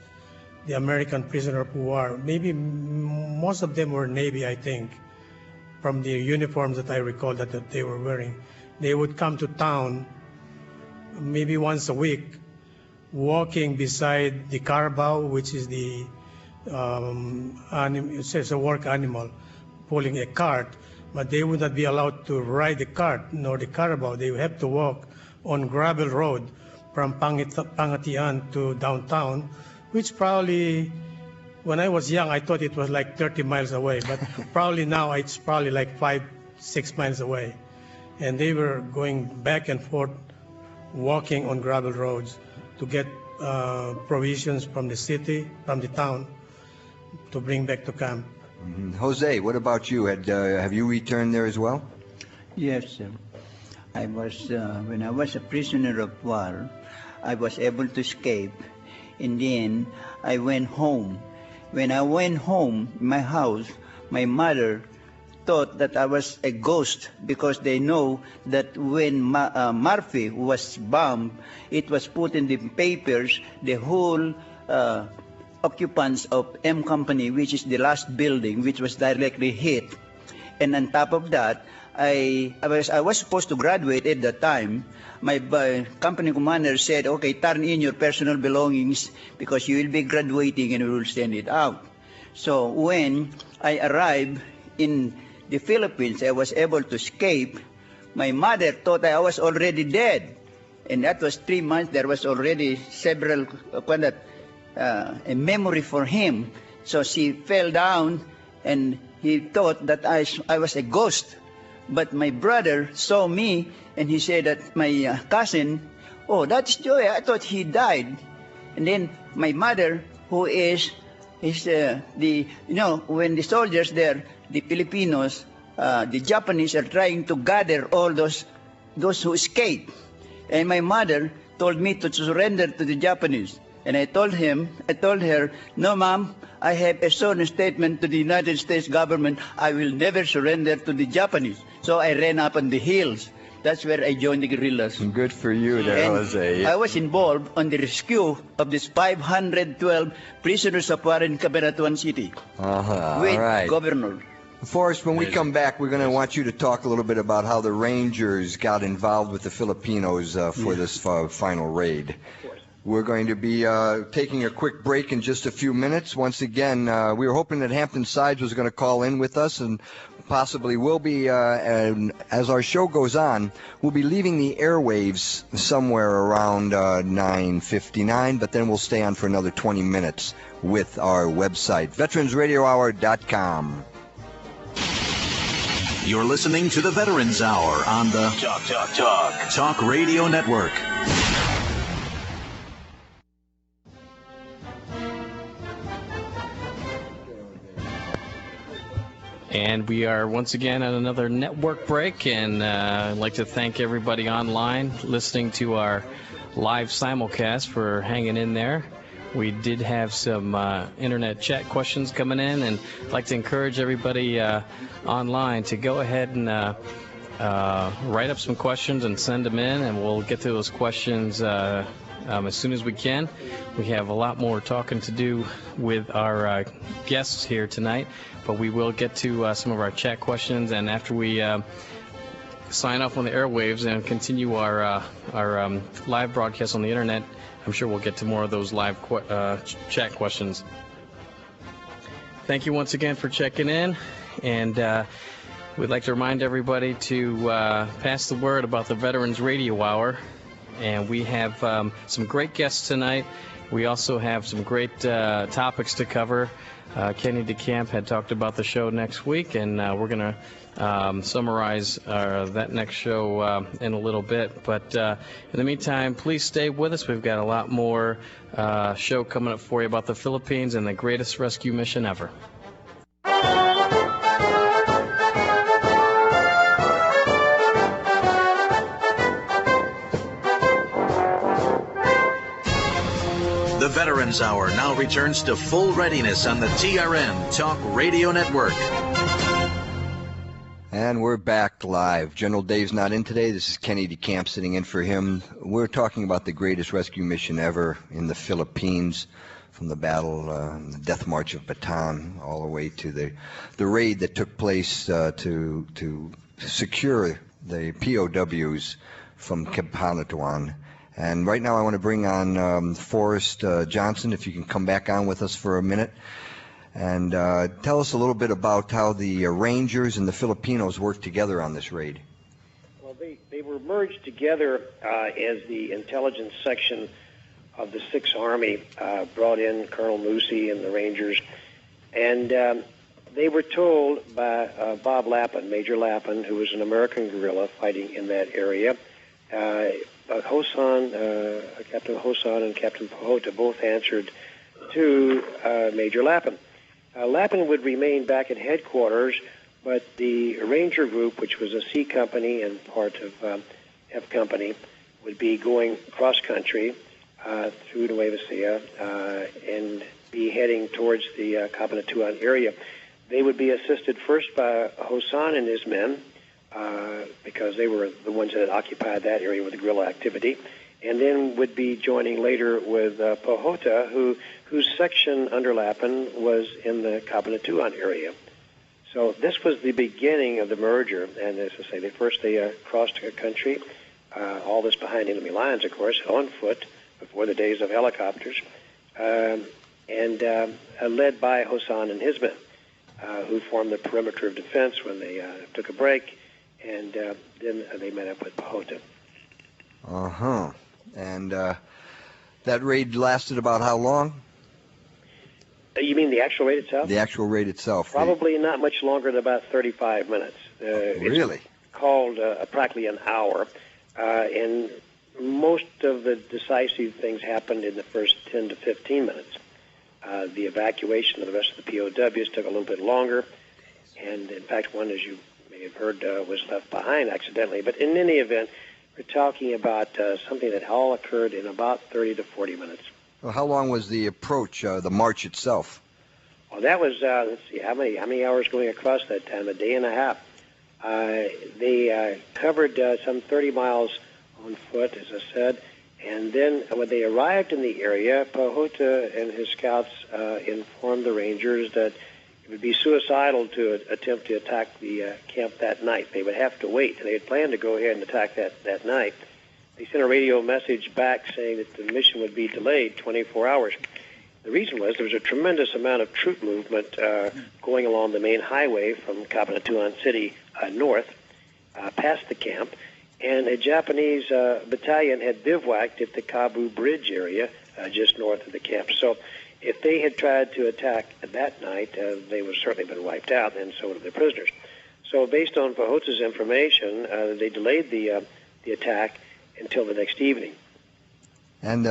Speaker 11: the American prisoner of war. Maybe most of them were Navy, I think, from the uniforms that I recall that they were wearing. They would come to town maybe once a week, walking beside the carabao, which is the it says a work animal, pulling a cart, but they would not be allowed to ride the cart nor the carabao. They would have to walk on gravel road from Pangatian to downtown, which probably, when I was young, I thought it was like 30 miles away, but probably now it's probably like 5-6 miles away. And they were going back and forth, walking on gravel roads to get provisions from the city, from the town, to bring back to camp.
Speaker 2: Mm-hmm. Jose, what about you? Have you returned there as well?
Speaker 7: Yes, sir. I was, when I was a prisoner of war, I was able to escape. And then I went home. When I went home, my house, my mother thought that I was a ghost, because they know that when Murphy was bombed, it was put in the papers, the whole occupants of M Company, which is the last building, which was directly hit. And on top of that, I was supposed to graduate at that time. My company commander said, okay, turn in your personal belongings because you will be graduating and we will send it out. So when I arrived in the Philippines, I was able to escape. My mother thought I was already dead. And that was 3 months. There was already several, a memory for him. So she fell down and he thought that I was a ghost. But my brother saw me, and he said that my cousin, oh, that's Joy, I thought he died. And then my mother, who is when the soldiers there, the Filipinos, the Japanese are trying to gather all those who escaped. And my mother told me to surrender to the Japanese. And I told her, no, Mom, I have a sworn statement to the United States government. I will never surrender to the Japanese. So I ran up on the hills. That's where I joined the guerrillas.
Speaker 2: Good for you there, Jose.
Speaker 7: I was involved on the rescue of these 512 prisoners of war in Cabanatuan City with Governor.
Speaker 2: Forrest, when we come back, we're going to want you to talk a little bit about how the Rangers got involved with the Filipinos for this final raid. We're going to be taking a quick break in just a few minutes. Once again, we were hoping that Hampton Sides was going to call in with us, and possibly will be, and as our show goes on, we'll be leaving the airwaves somewhere around 9:59, but then we'll stay on for another 20 minutes with our website, veteransradiohour.com.
Speaker 1: You're listening to the Veterans Hour on the Talk Radio Network.
Speaker 3: And we are once again at another network break, and I'd like to thank everybody online listening to our live simulcast for hanging in there. We did have some internet chat questions coming in, and I'd like to encourage everybody online to go ahead and write up some questions and send them in, and we'll get to those questions as soon as we can. We have a lot more talking to do with our guests here tonight, but we will get to some of our chat questions, and after we sign off on the airwaves and continue our live broadcast on the internet, I'm sure we'll get to more of those live chat questions. Thank you once again for checking in, and we'd like to remind everybody to pass the word about the Veterans Radio Hour. And we have some great guests tonight. We also have some great topics to cover. Kenny DeCamp had talked about the show next week, and we're going to summarize that next show in a little bit. But in the meantime, please stay with us. We've got a lot more show coming up for you about the Philippines and the greatest rescue mission ever.
Speaker 1: The Veterans Hour now returns to full readiness on the TRN Talk Radio Network.
Speaker 2: And we're back live. General Dave's not in today. This is Kenny DeCamp sitting in for him. We're talking about the greatest rescue mission ever in the Philippines, from the battle, the Death March of Bataan, all the way to the raid that took place to secure the POWs from Camp Cabanatuan. And right now I want to bring on Forrest Johnson, if you can come back on with us for a minute, and tell us a little bit about how the Rangers and the Filipinos worked together on this raid.
Speaker 4: Well, they were merged together as the intelligence section of the 6th Army brought in Colonel Moosey and the Rangers, and they were told by Bob Lappin, Major Lappin, who was an American guerrilla fighting in that area. Captain Hosan and Captain Pahota both answered to Major Lappin. Lappin would remain back at headquarters, but the Ranger Group, which was a C Company and part of F Company, would be going cross-country through Nueva Ecija and be heading towards the Cabanatuan area. They would be assisted first by Hosan and his men, because they were the ones that had occupied that area with the guerrilla activity, and then would be joining later with Pahota, whose section under Lappin was in the Cabanatuan area. So this was the beginning of the merger, and as I say, they crossed the country, all this behind enemy lines, of course, on foot, before the days of helicopters, and led by Hosan and his men, who formed the perimeter of defense when they took a break. And then they met up with Pahota.
Speaker 2: And that raid lasted about how long?
Speaker 4: You mean the actual raid itself?
Speaker 2: The actual raid itself.
Speaker 4: Probably not much longer than about 35 minutes.
Speaker 2: Really?
Speaker 4: It's called practically an hour. And most of the decisive things happened in the first 10 to 15 minutes. The evacuation of the rest of the POWs took a little bit longer. And, in fact, one, as you have heard, was left behind accidentally. But in any event, we're talking about something that all occurred in about 30 to 40 minutes.
Speaker 2: Well, how long was the approach, the march itself?
Speaker 4: Well, that was, let's see, how many hours going across that time? A day and a half. They covered some 30 miles on foot, as I said. And then when they arrived in the area, Pahota and his scouts informed the Rangers that it would be suicidal to attempt to attack the camp that night. They would have to wait. They had planned to go ahead and attack that night. They sent a radio message back saying that the mission would be delayed 24 hours. The reason was there was a tremendous amount of troop movement going along the main highway from Cabanatuan City north, past the camp, and a Japanese battalion had bivouacked at the Kabu Bridge area just north of the camp. So if they had tried to attack that night, they would certainly have been wiped out, and so would have the prisoners. So based on Pahota's information, they delayed the attack until the next evening.
Speaker 2: And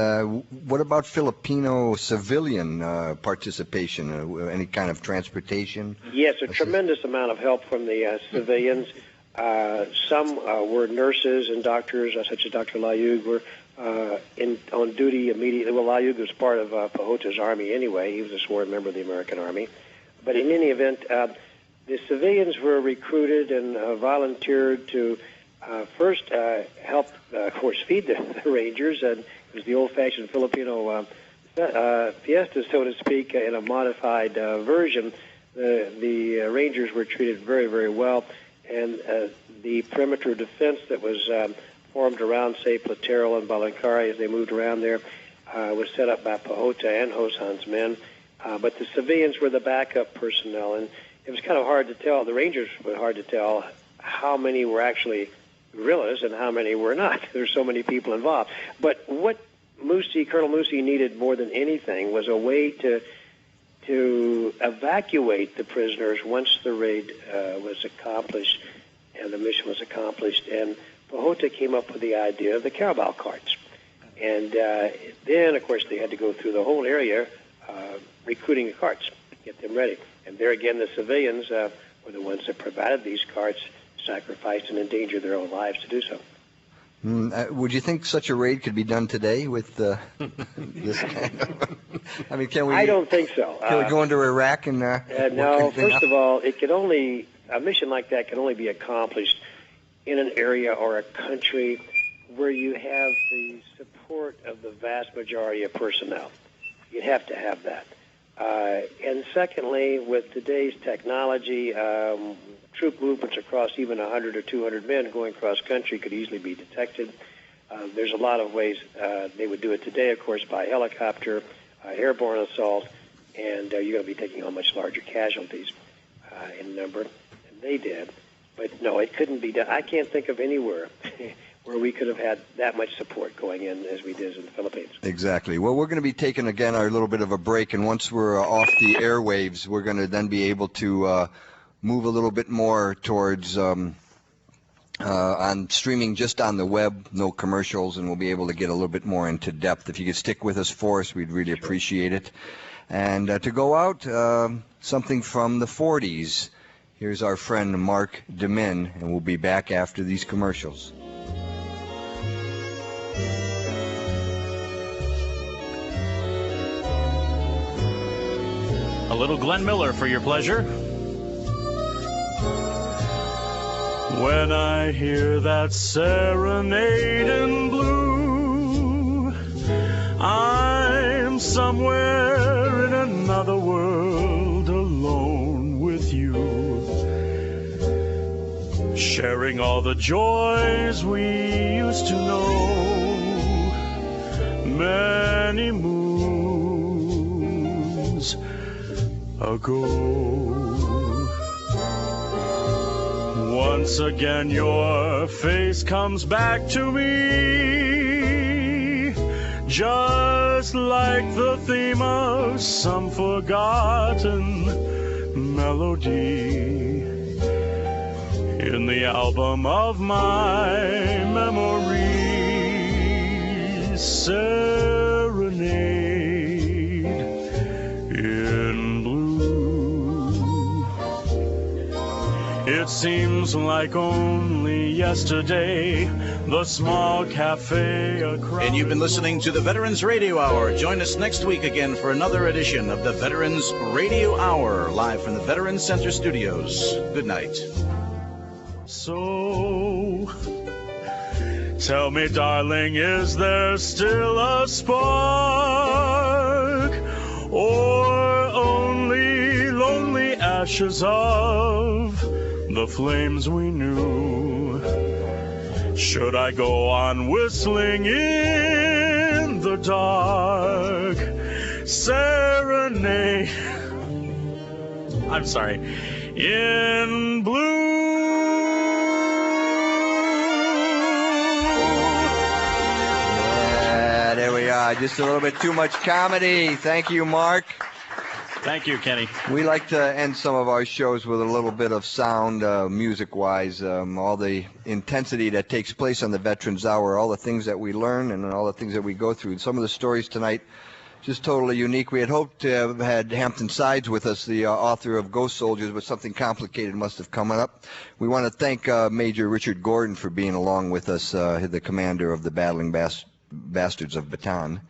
Speaker 2: what about Filipino civilian participation? Any kind of transportation?
Speaker 4: Yes, a tremendous amount of help from the civilians. Some were nurses and doctors, such as Dr. Layug, were on duty immediately. Well, Layug was part of Pahota's army anyway. He was a sworn member of the American Army. But in any event, the civilians were recruited and volunteered to first help, of course, feed the Rangers. And it was the old-fashioned Filipino fiesta, so to speak, in a modified version. The Rangers were treated very, very well. And the perimeter defense that was formed around, say, Platero and Balancari as they moved around there was set up by Pahota and Hosan's men. But the civilians were the backup personnel, and it was kind of hard to tell. The Rangers were hard to tell how many were actually guerrillas and how many were not. There's so many people involved. But what Colonel Musi needed more than anything was a way to evacuate the prisoners once the raid was accomplished and the mission was accomplished. And Pahota came up with the idea of the Carabao carts. And then, of course, they had to go through the whole area recruiting the carts, get them ready. And there again, the civilians were the ones that provided these carts, sacrificed and endangered their own lives to do so.
Speaker 2: Would you think such a raid could be done today with this kind of... I mean, can we...
Speaker 4: I don't think so.
Speaker 2: Can we go into Iraq and...
Speaker 4: no, first of all, it could only... A mission like that can only be accomplished in an area or a country where you have the support of the vast majority of personnel. You'd have to have that. And secondly, with today's technology, troop movements across even 100 or 200 men going cross country could easily be detected. There's a lot of ways they would do it today, of course, by helicopter, airborne assault, and you're going to be taking on much larger casualties in number than they did. But no, it couldn't be done. I can't think of anywhere where we could have had that much support going in as we did in the Philippines.
Speaker 2: Exactly. Well, we're going to be taking, again, our little bit of a break, and once we're off the airwaves, we're going to then be able to move a little bit more towards on streaming just on the web, no commercials, and we'll be able to get a little bit more into depth. If you could stick with us for us, we'd really appreciate it. And to go out, something from the 40s. Here's our friend Mark DeMin, and we'll be back after these commercials.
Speaker 12: A little Glenn Miller for your pleasure. When I hear that serenade in blue, I'm somewhere in another world alone with you, sharing all the joys we used to know many moons ago. Once again your face comes back to me, just like the theme of some forgotten melody in the album of my memories. Serenade in blue. It seems like only yesterday, the small cafe across...
Speaker 1: And you've been listening to the Veterans Radio Hour. Join us next week again for another edition of the Veterans Radio Hour, live from the Veterans Center Studios. Good night.
Speaker 12: So, tell me, darling, is there still a spark, or only lonely ashes of the flames we knew? Should I go on whistling in the dark? Serenade, I'm sorry, in blue.
Speaker 2: There we are. Just a little bit too much comedy. Thank you, Mark.
Speaker 12: Thank you, Kenny.
Speaker 2: We like to end some of our shows with a little bit of sound, music-wise, all the intensity that takes place on the Veterans Hour, all the things that we learn and all the things that we go through. Some of the stories tonight Just totally unique. We had hoped to have had Hampton Sides with us, the author of Ghost Soldiers, but something complicated must have come up. We want to thank Major Richard Gordon for being along with us, the commander of the Battling Bastards of Bataan.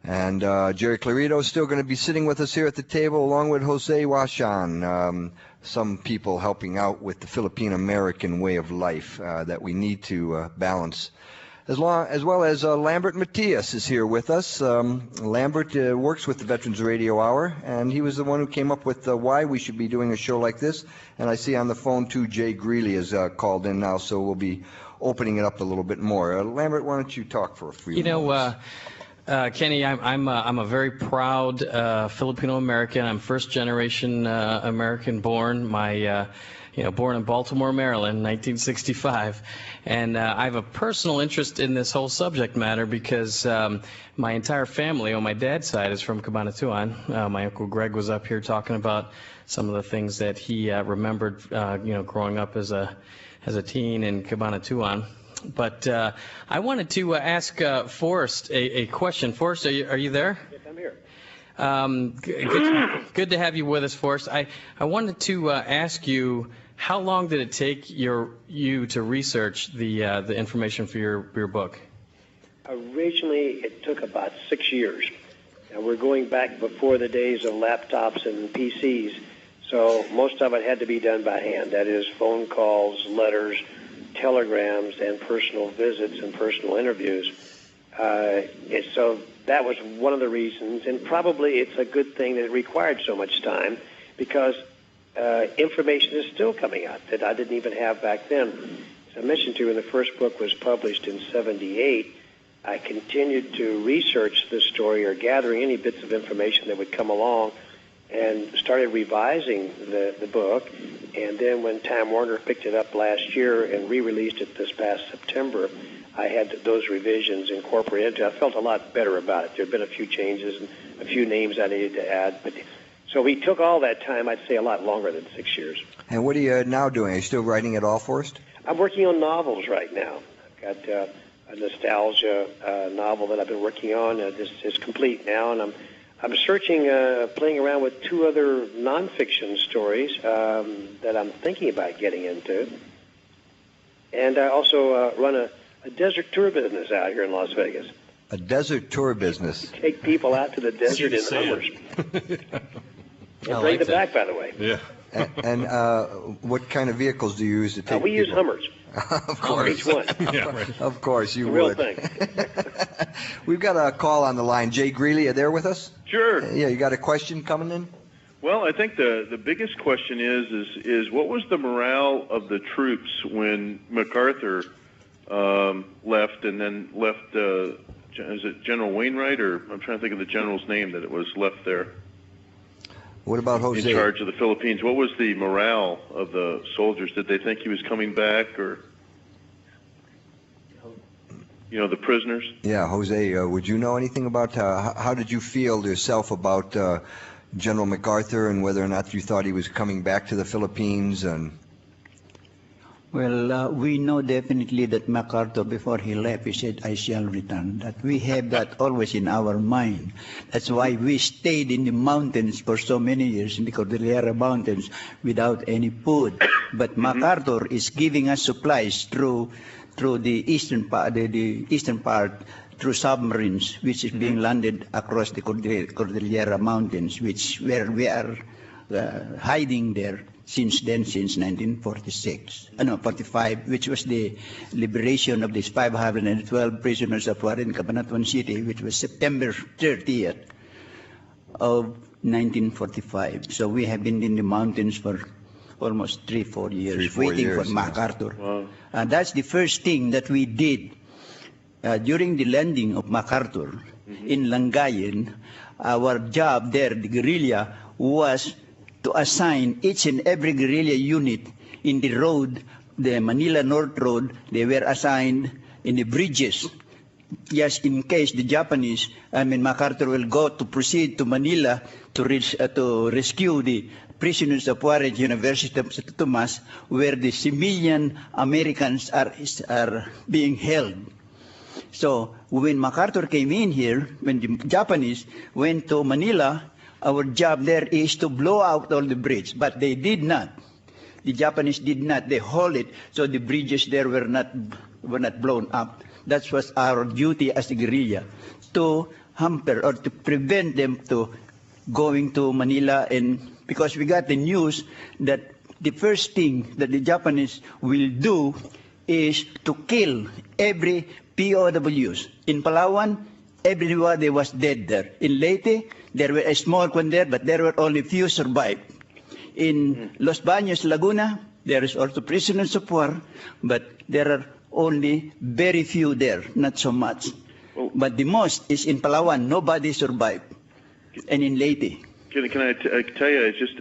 Speaker 2: And Jerry Clarito is still going to be sitting with us here at the table, along with Jose Huachan, some people helping out with the Philippine-American way of life that we need to balance. As well as Lambert Matias is here with us. Lambert works with the Veterans Radio Hour, and he was the one who came up with why we should be doing a show like this. And I see on the phone, too, Jay Greeley has called in now, so we'll be opening it up a little bit more. Lambert, why don't you talk for a few moments?
Speaker 3: Kenny, I'm a very proud Filipino American. I'm first generation American born. Born in Baltimore, Maryland, 1965, and I have a personal interest in this whole subject matter because my entire family on my dad's side is from Cabanatuan. My Uncle Greg was up here talking about some of the things that he remembered, growing up as a teen in Cabanatuan. But I wanted to ask Forrest a question. Forrest, are you there?
Speaker 4: Yes, I'm here.
Speaker 3: Good to have you with us, Forrest. I wanted to ask you, how long did it take you to research the information for your book?
Speaker 4: Originally, it took about 6 years. Now, we're going back before the days of laptops and PCs, so most of it had to be done by hand. That is, phone calls, letters, telegrams, and personal visits and personal interviews. So that was one of the reasons, and probably it's a good thing that it required so much time, because information is still coming out that I didn't even have back then. As I mentioned to you, when the first book was published in '78, I continued to research this story or gathering any bits of information that would come along, and started revising the book. And then when Time Warner picked it up last year and re-released it this past September, I had those revisions incorporated. I felt a lot better about it. There had been a few changes and a few names I needed to add. So we took all that time, I'd say a lot longer than 6 years.
Speaker 2: And what are you now doing? Are you still writing at all, Forrest?
Speaker 4: I'm working on novels right now. I've got a nostalgia novel that I've been working on. This is complete now, and I'm searching, playing around with 2 other nonfiction stories that I'm thinking about getting into. And I also run a desert tour business out here in Las Vegas.
Speaker 2: A desert tour business?
Speaker 4: Take people out to the desert in Hummers. And bring them back, by the way.
Speaker 6: Yeah.
Speaker 2: And what kind of vehicles do you use to take
Speaker 4: we use Hummers.
Speaker 2: Of course.
Speaker 4: Each one.
Speaker 6: Yeah, right.
Speaker 2: Of course, you
Speaker 4: real
Speaker 2: would.
Speaker 4: Thing.
Speaker 2: We've got a call on the line. Jay Greeley, are you there with us?
Speaker 13: Sure.
Speaker 2: Yeah, you got a question coming in?
Speaker 13: Well, I think the biggest question is what was the morale of the troops when MacArthur left, and then left, is it General Wainwright, or I'm trying to think of the general's name that it was left there?
Speaker 2: What about Jose?
Speaker 13: In charge of the Philippines. What was the morale of the soldiers? Did they think he was coming back, or, the prisoners?
Speaker 2: Yeah, Jose, would you know anything about how did you feel yourself about General MacArthur and whether or not you thought he was coming back to the Philippines? And
Speaker 7: Well, we know definitely that MacArthur, before he left, he said, I shall return. That we have that always in our mind. That's why we stayed in the mountains for so many years, in the Cordillera Mountains, without any food. But MacArthur is giving us supplies through the eastern part, through submarines, which is being landed across the Cordillera Mountains, where we are hiding there. Since 1946, 45, which was the liberation of these 512 prisoners of war in Cabanatuan City, which was September 30th of 1945. So we have been in the mountains for almost 3-4 years, waiting for MacArthur.
Speaker 13: Wow.
Speaker 7: And that's the first thing that we did during the landing of MacArthur in Langayen. Our job there, the guerrilla, was to assign each and every guerrilla unit in the road, the Manila North Road. They were assigned in the bridges. Yes, in case the Japanese, MacArthur will go to proceed to Manila to rescue the prisoners of war at University of St. Thomas, where the civilian Americans are being held. So when MacArthur came in here, when the Japanese went to Manila, our job there is to blow out all the bridge, but they did not. The Japanese did not. They hold it, so the bridges there were not blown up. That was our duty as a guerrilla, to hamper or to prevent them to going to Manila, and because we got the news that the first thing that the Japanese will do is to kill every POWs. In Palawan, everybody was dead there. In Leyte, there were a small one there, but there were only few survived. In Los Baños, Laguna, there is also prisoners of war, but there are only very few there, not so much. But the most is in Palawan. Nobody survived. And in Leyte.
Speaker 13: Can I tell you, it's just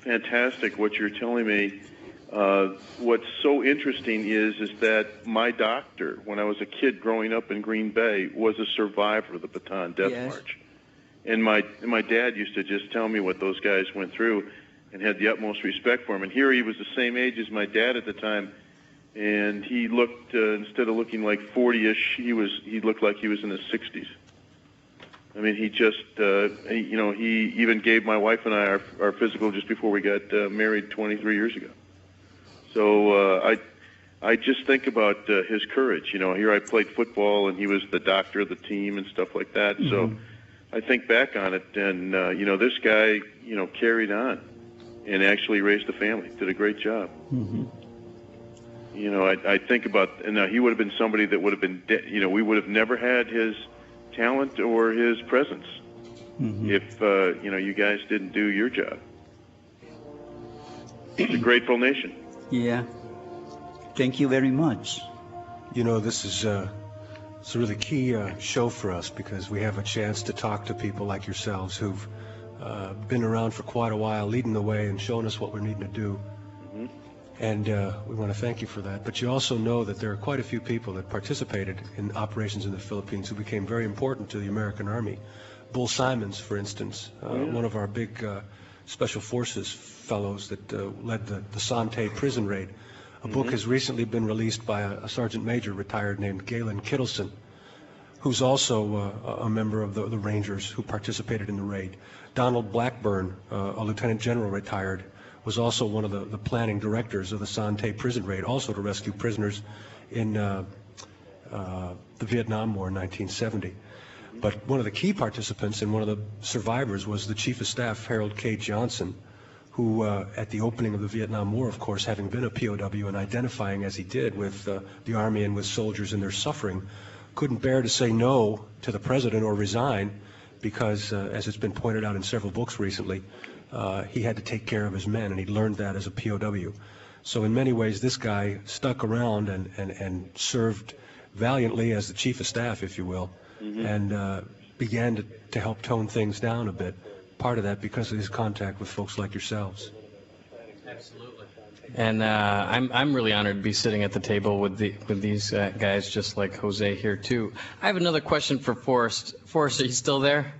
Speaker 13: fantastic what you're telling me. What's so interesting is that my doctor, when I was a kid growing up in Green Bay, was a survivor of the Bataan Death March. And my dad used to just tell me what those guys went through and had the utmost respect for him. And here he was the same age as my dad at the time, and he looked, instead of looking like 40-ish, he looked like he was in his 60s. I mean, he just, he even gave my wife and I our physical just before we got married 23 years ago. So I just think about his courage. You know, here I played football, and he was the doctor of the team and stuff like that. Mm-hmm. So I think back on it, and, this guy, carried on and actually raised a family, did a great job.
Speaker 7: Mm-hmm.
Speaker 13: I think about, and he would have been somebody that would have been, we would have never had his talent or his presence if, you guys didn't do your job. It's a grateful nation.
Speaker 7: Yeah. Thank you very much.
Speaker 8: This is it's a really key show for us, because we have a chance to talk to people like yourselves who've been around for quite a while, leading the way and showing us what we're needing to do. And we want to thank you for that. But you also know that there are quite a few people that participated in operations in the Philippines who became very important to the American Army. Bull Simons, for instance, one of our big Special Forces fellows that led the Sante prison raid. A book has recently been released by a Sergeant Major retired named Galen Kittleson, who's also a member of the Rangers who participated in the raid. Donald Blackburn, a Lieutenant General retired, was also one of the planning directors of the Sante prison raid, also to rescue prisoners in the Vietnam War in 1970. But one of the key participants and one of the survivors was the Chief of Staff, Harold K. Johnson, who at the opening of the Vietnam War, of course, having been a POW and identifying as he did with the Army and with soldiers in their suffering, couldn't bear to say no to the President or resign because, as it's been pointed out in several books recently, he had to take care of his men, and he learned that as a POW. So in many ways, this guy stuck around and served valiantly as the Chief of Staff, if you will, and began to help tone things down a bit. Part of that because of his contact with folks like yourselves.
Speaker 3: Absolutely. And I'm really honored to be sitting at the table with these guys, just like Jose here too. I have another question for Forrest. Forrest, are you still there?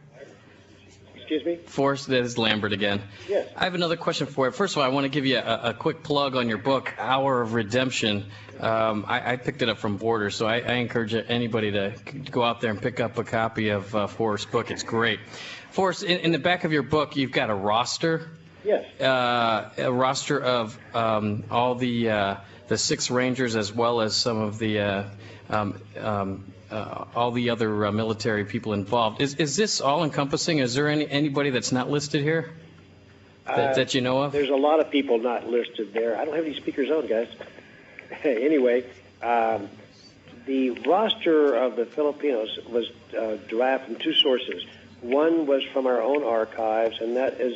Speaker 4: Excuse me?
Speaker 3: Forrest, that is Lambert again.
Speaker 4: Yes.
Speaker 3: I have another question for you. First of all, I want to give you a quick plug on your book, Hour of Redemption. I picked it up from Borders, so I encourage anybody to go out there and pick up a copy of Forrest's book. It's great. Forrest, in the back of your book, you've got a roster.
Speaker 4: Yes.
Speaker 3: A roster of all the 6 Rangers, as well as some of the all the other military people involved. Is this all encompassing? Is there anybody that's not listed here that you know of?
Speaker 4: There's a lot of people not listed there. I don't have any speakers on, guys. Anyway, the roster of the Filipinos was derived from 2 sources. One was from our own archives, and that is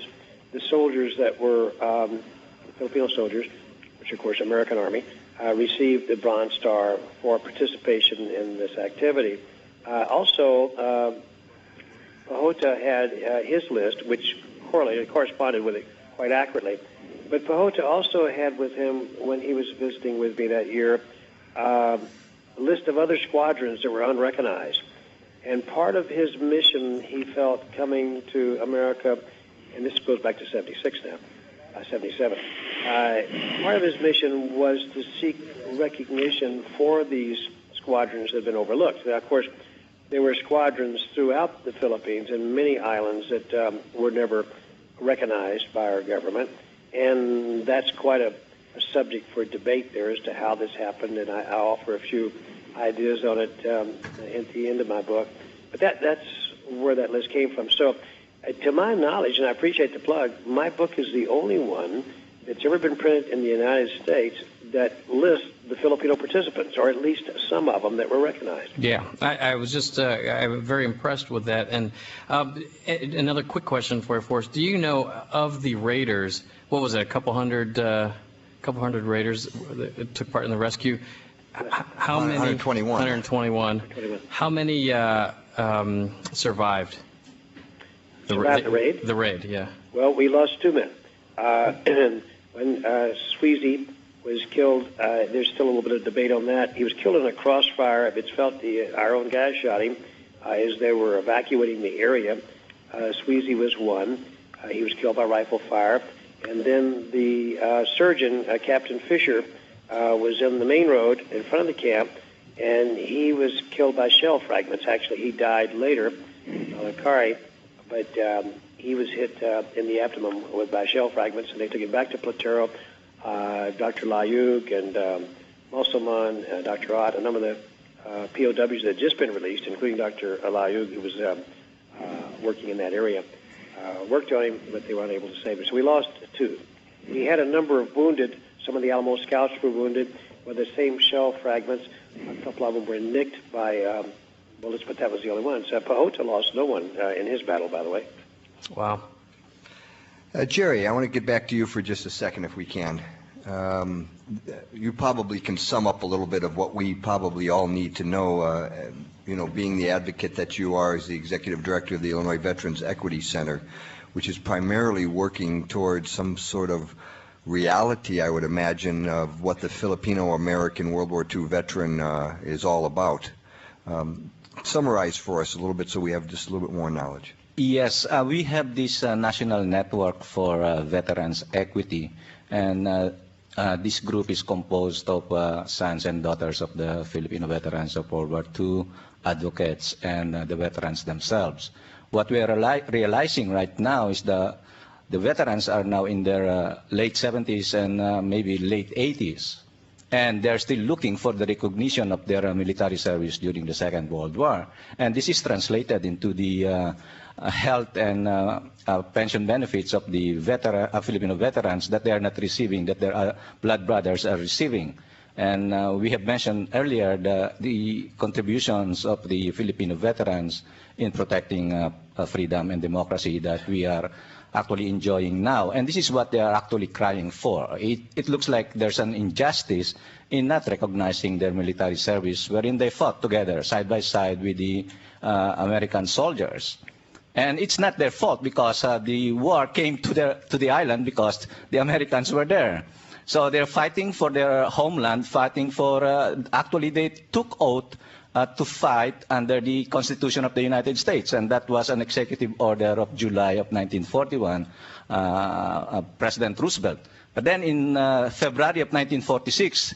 Speaker 4: the soldiers that were Filipino soldiers, which of course American Army, received the Bronze Star for participation in this activity. Also, Pahota had his list, which corresponded with it quite accurately. But Pahota also had with him, when he was visiting with me that year, a list of other squadrons that were unrecognized. And part of his mission, he felt, coming to America, and this goes back to 76 now, 77. Part of his mission was to seek recognition for these squadrons that have been overlooked. Now, of course, there were squadrons throughout the Philippines and many islands that were never recognized by our government, and that's quite a subject for debate there as to how this happened, and I offer a few ideas on it at the end of my book. But that's where that list came from. So, to my knowledge, and I appreciate the plug, my book is the only one that's ever been printed in the United States that lists the Filipino participants, or at least some of them that were recognized.
Speaker 3: Yeah, I was just I'm very impressed with that. And another quick question for you, Forrest. Do you know of the raiders, what was it, a couple hundred raiders that took part in the rescue? How many?
Speaker 2: 121.
Speaker 3: 121. How many survived?
Speaker 4: Survived the raid?
Speaker 3: The raid, yeah.
Speaker 4: Well, we lost 2 men. And when Sweezy was killed, there's still a little bit of debate on that. He was killed in a crossfire. It's felt our own guys shot him as they were evacuating the area. Sweezy was one. He was killed by rifle fire. And then the surgeon, Captain Fisher, was in the main road in front of the camp, and he was killed by shell fragments. Actually, he died later, Alakari, but he was hit in the abdomen by shell fragments, and they took him back to Platero. Dr. Layug and Moselman, Dr. Ott, a number of the POWs that had just been released, including Dr. Layug, who was working in that area, worked on him, but they were unable to save him. So we lost 2. We had a number of wounded. Some of the Alamo scouts were wounded with the same shell fragments. A couple of them were nicked by bullets, but that was the only one. So Pahota lost no one in his battle, by the way.
Speaker 3: Wow.
Speaker 2: Jerry, I want to get back to you for just a second if we can. You probably can sum up a little bit of what we probably all need to know, being the advocate that you are as the executive director of the Illinois Veterans Equity Center, which is primarily working towards some sort of reality, I would imagine, of what the Filipino-American World War II veteran is all about. Summarize for us a little bit so we have just a little bit more knowledge.
Speaker 10: Yes, we have this national network for veterans equity, and this group is composed of sons and daughters of the Filipino veterans of World War II, advocates, and the veterans themselves. What we are realizing right now is the veterans are now in their late 70s and maybe late 80s, and they're still looking for the recognition of their military service during the Second World War. And this is translated into the health and pension benefits of the Filipino veterans that they are not receiving, that their blood brothers are receiving. And we have mentioned earlier the contributions of the Filipino veterans in protecting freedom and democracy that we are actually enjoying now. And this is what they are actually crying for. It looks like there's an injustice in not recognizing their military service, wherein they fought together, side by side with the American soldiers. And it's not their fault, because the war came to the island because the Americans were there. So they're fighting for their homeland, fighting for, actually they took oath to fight under the Constitution of the United States, and that was an executive order of July of 1941, President Roosevelt. But then in February of 1946,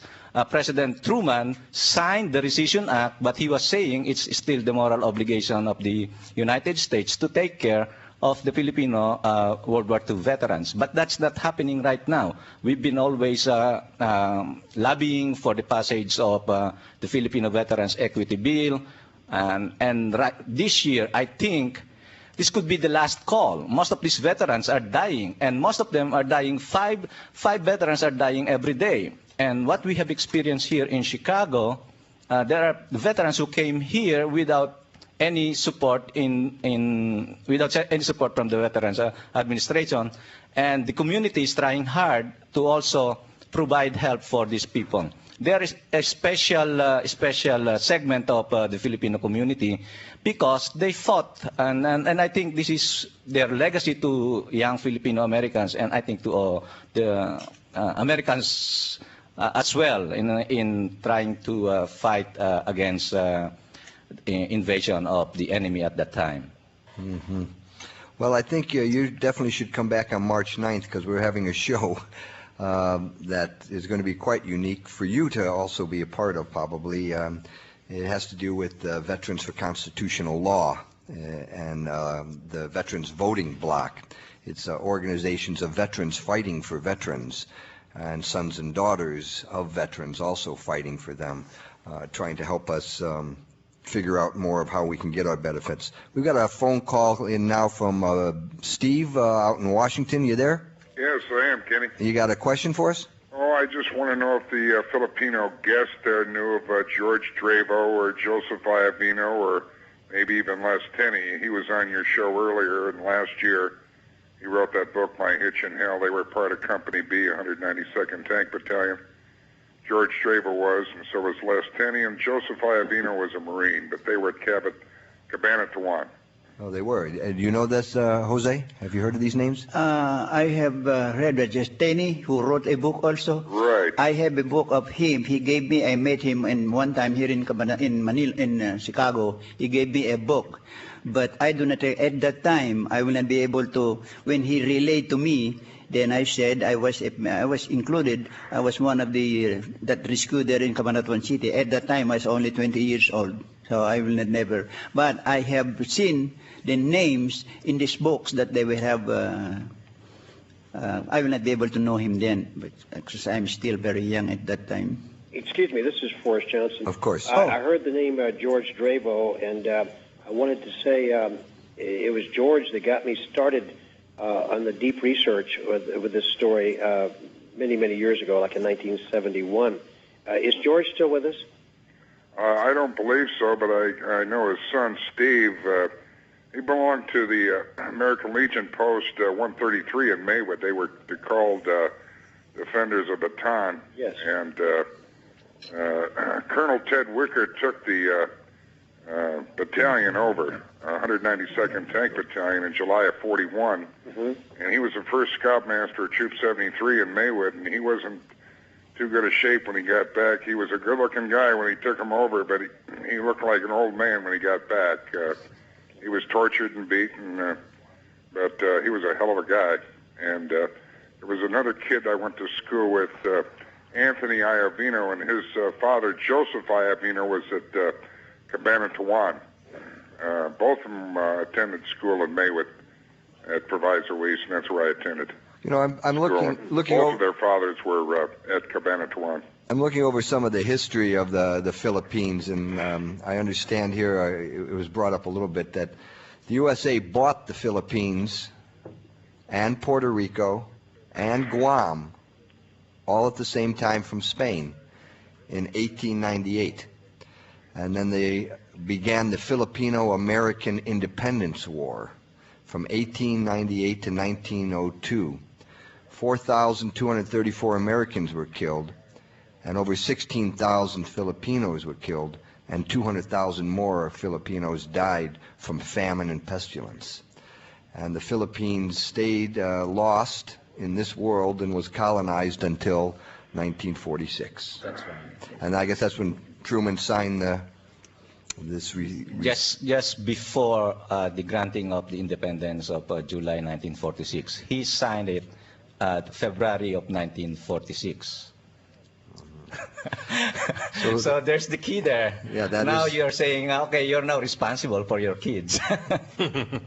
Speaker 10: President Truman signed the Rescission Act, but he was saying it's still the moral obligation of the United States to take care of the Filipino World War II veterans. But that's not happening right now. We've been always lobbying for the passage of the Filipino Veterans Equity Bill, and this year, I think, this could be the last call. Most of these veterans are dying, and most of them are dying. Five veterans are dying every day. And what we have experienced here in Chicago, there are veterans who came here without any support without any support from the Veterans Administration, and the community is trying hard to also provide help for these people. There is a special segment of the Filipino community because they fought, and I think this is their legacy to young Filipino Americans, and I think to the Americans as well in trying to fight against invasion of the enemy at that time.
Speaker 2: Mm-hmm. Well, I think you definitely should come back on March 9th, because we're having a show that is going to be quite unique for you to also be a part of, probably. It has to do with Veterans for Constitutional Law and the Veterans Voting Bloc. It's organizations of veterans fighting for veterans, and sons and daughters of veterans also fighting for them, trying to help us figure out more of how we can get our benefits. We've got a phone call in now from Steve out in Washington. You there?
Speaker 14: Yes, I am, Kenny.
Speaker 2: You got a question for us?
Speaker 14: Oh, I just want to know if the Filipino guest knew of George Dravo or Joseph Iovino or maybe even Les Tenney. He was on your show earlier and last year. He wrote that book, My Hitch in Hell. They were part of Company B, 192nd Tank Battalion. George Dravo was, and so was Les Tenney, and Joseph Iovino was a Marine, but they were at Cabanatuan.
Speaker 2: Oh, they were. Do you know this, Jose? Have you heard of these names?
Speaker 7: I have read that Tenney, who wrote a book also.
Speaker 14: Right.
Speaker 7: I have a book of him. He gave me. I met him in one time here in Manila, in Chicago. He gave me a book, but I do not. At that time, I will not be able to. When he relayed to me, then I said I was included. I was one of the that rescued there in Cabanatuan City. At that time, I was only 20 years old. So I will not never. But I have seen the names in these books that they will have. I will not be able to know him then, but because I'm still very young at that time.
Speaker 4: Excuse me, this is Forrest Johnson.
Speaker 2: Of course.
Speaker 4: I heard the name George Dravo, and I wanted to say it was George that got me started on the deep research with this story many, many years ago, like in 1971. Is George still with us?
Speaker 14: I don't believe so, but I know his son, Steve. He belonged to the American Legion Post 133 in Maywood. They were called Defenders of Bataan.
Speaker 4: Yes.
Speaker 14: And Colonel Ted Wicker took the battalion over, 192nd Tank Battalion, in July of 41.
Speaker 4: Mm-hmm.
Speaker 14: And he was the first scoutmaster of Troop 73 in Maywood, and he wasn't too good a shape when he got back. He was a good-looking guy when he took him over, but he looked like an old man when he got back. He was tortured and beaten, but he was a hell of a guy. And there was another kid I went to school with, Anthony Iovino, and his father, Joseph Iovino, was at Cabanatuan. Both of them attended school in Maywood at Proviso Luis, and that's where I attended.
Speaker 2: You know, I'm looking
Speaker 14: Both
Speaker 2: over.
Speaker 14: of their fathers were at Cabanatuan.
Speaker 2: I'm looking over some of the history of the Philippines, and I understand here, it was brought up a little bit, that the USA bought the Philippines and Puerto Rico and Guam all at the same time from Spain in 1898. And then they began the Filipino-American Independence War from 1898 to 1902. 4,234 Americans were killed, and over 16,000 Filipinos were killed, and 200,000 more Filipinos died from famine and pestilence. And the Philippines stayed lost in this world and was colonized until 1946.
Speaker 10: That's right.
Speaker 2: And I guess that's when Truman signed
Speaker 10: Just before the granting of the independence of July 1946. He signed it February of 1946. So there's the key there.
Speaker 2: Yeah,
Speaker 10: now you're saying, okay, you're now responsible for your kids.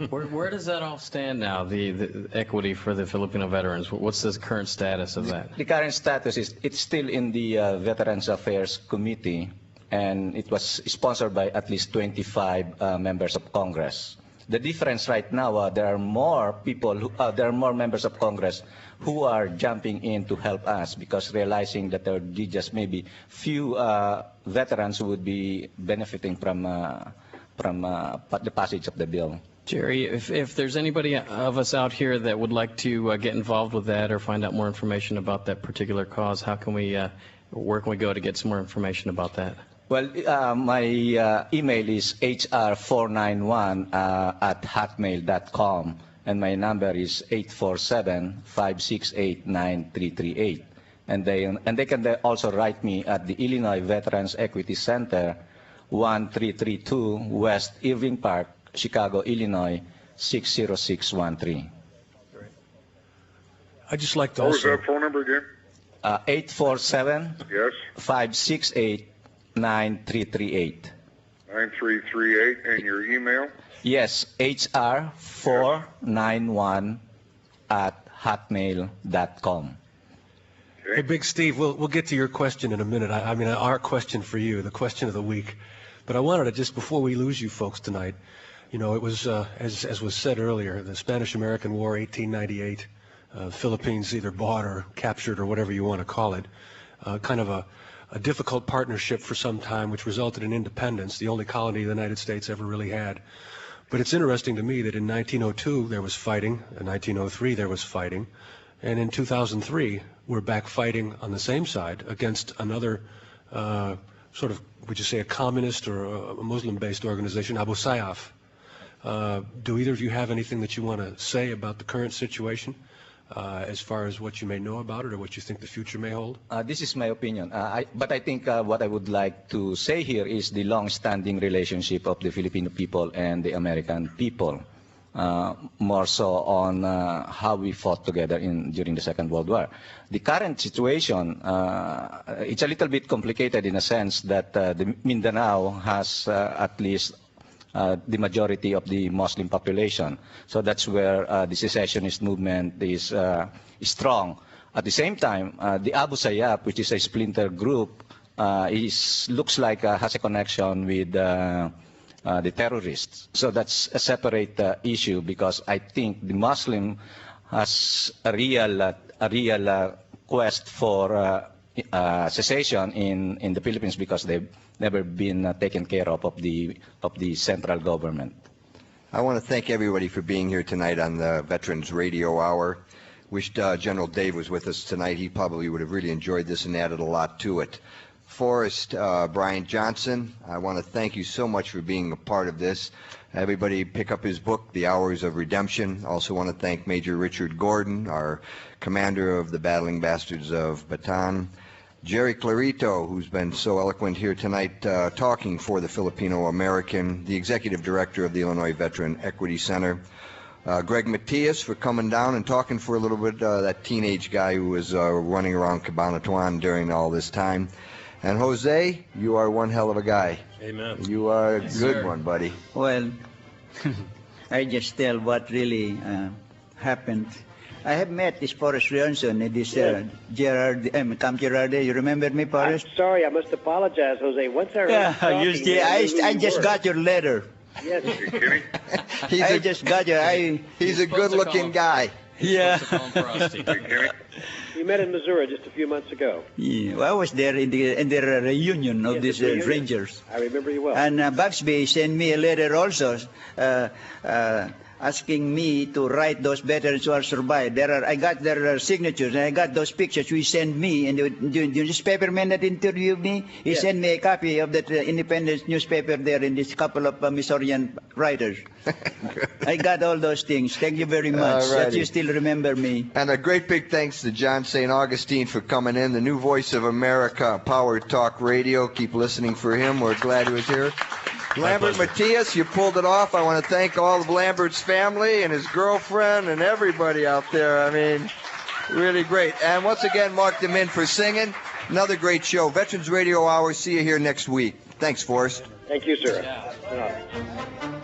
Speaker 3: Where does that all stand now, the equity for the Filipino veterans? What's the current status of that?
Speaker 10: The current status is it's still in the Veterans Affairs Committee, and it was sponsored by at least 25 members of Congress. The difference right now, there are more members of Congress who are jumping in to help us because realizing that there are just maybe few veterans who would be benefiting from the passage of the bill.
Speaker 3: Jerry, if there's anybody of us out here that would like to get involved with that or find out more information about that particular cause, how can we, where can we go to get some more information about that?
Speaker 10: Well, my email is hr491@hotmail.com, and my number is 847-568-9338. And they can also write me at the Illinois Veterans Equity Center, 1332 West Irving Park, Chicago, Illinois, 60613.
Speaker 8: I'd just like to
Speaker 14: What was that phone number again?
Speaker 10: 847
Speaker 14: Yes.
Speaker 10: 568 9338.
Speaker 14: 9338. And your email?
Speaker 10: Yes, hr491@hotmail.com.
Speaker 8: Hey, Big Steve, we'll get to your question in a minute. I mean, our question for you, the question of the week. But I wanted to, just before we lose you folks tonight, you know, it was, as was said earlier, the Spanish-American War, 1898, Philippines either bought or captured or whatever you want to call it, kind of a difficult partnership for some time, which resulted in independence, the only colony the United States ever really had. But it's interesting to me that in 1902 there was fighting, in 1903 there was fighting, and in 2003 we're back fighting on the same side against another sort of, would you say, a communist or a Muslim-based organization, Abu Sayyaf. Do either of you have anything that you want to say about the current situation, as far as what you may know about it or what you think the future may hold?
Speaker 10: This is my opinion. But I think what I would like to say here is the long-standing relationship of the Filipino people and the American people, more so on how we fought together during the Second World War. The current situation, it's a little bit complicated in a sense that the Mindanao has at least the majority of the Muslim population. So that's where the secessionist movement is strong. At the same time, the Abu Sayyaf, which is a splinter group, looks like has a connection with the terrorists. So that's a separate issue, because I think the Muslim has a real quest for secession in the Philippines, because they've never been taken care of the central government.
Speaker 2: I want to thank everybody for being here tonight on the Veterans Radio Hour. Wished General Dave was with us tonight. He probably would have really enjoyed this and added a lot to it. Forrest, Brian Johnson, I want to thank you so much for being a part of this. Everybody pick up his book, The Hours of Redemption. Also want to thank Major Richard Gordon, our commander of the Battling Bastards of Bataan. Jerry Clarito, who's been so eloquent here tonight, talking for the Filipino American, the executive director of the Illinois Veteran Equity Center. Greg Matias for coming down and talking for a little bit, that teenage guy who was running around Cabanatuan during all this time. And Jose, you are one hell of a guy.
Speaker 6: Amen.
Speaker 2: You are a good one, buddy.
Speaker 7: Well, I just tell what really happened. I have met this Forrest Johnson, this Camp Gerarde. You remember me, Forrest?
Speaker 4: I'm sorry, I must apologize, Jose. Once I heard
Speaker 7: I just got your letter.
Speaker 4: Yes.
Speaker 7: I just got your.
Speaker 2: He's a good-looking guy.
Speaker 7: Yeah.
Speaker 4: We met in Missouri just a few months ago.
Speaker 7: Yeah, well, I was there in the reunion of these Rangers.
Speaker 4: I remember you well.
Speaker 7: And Bugsby sent me a letter also, asking me to write those veterans who are survived. I got their signatures, and I got those pictures he sent me. And the newspaperman that interviewed me, he sent me a copy of that Independence newspaper there, in this couple of Missourian writers. I got all those things. Thank you very much that you still remember me.
Speaker 2: And a great big thanks to John St. Augustine for coming in, the new voice of America, Power Talk Radio. Keep listening for him. We're glad he was here. Lambert Matias, you pulled it off. I want to thank all of Lambert's family and his girlfriend and everybody out there. I mean, really great. And once again, Mark them in for singing. Another great show. Veterans Radio Hour. See you here next week. Thanks, Forrest.
Speaker 4: Thank you, sir. Yeah.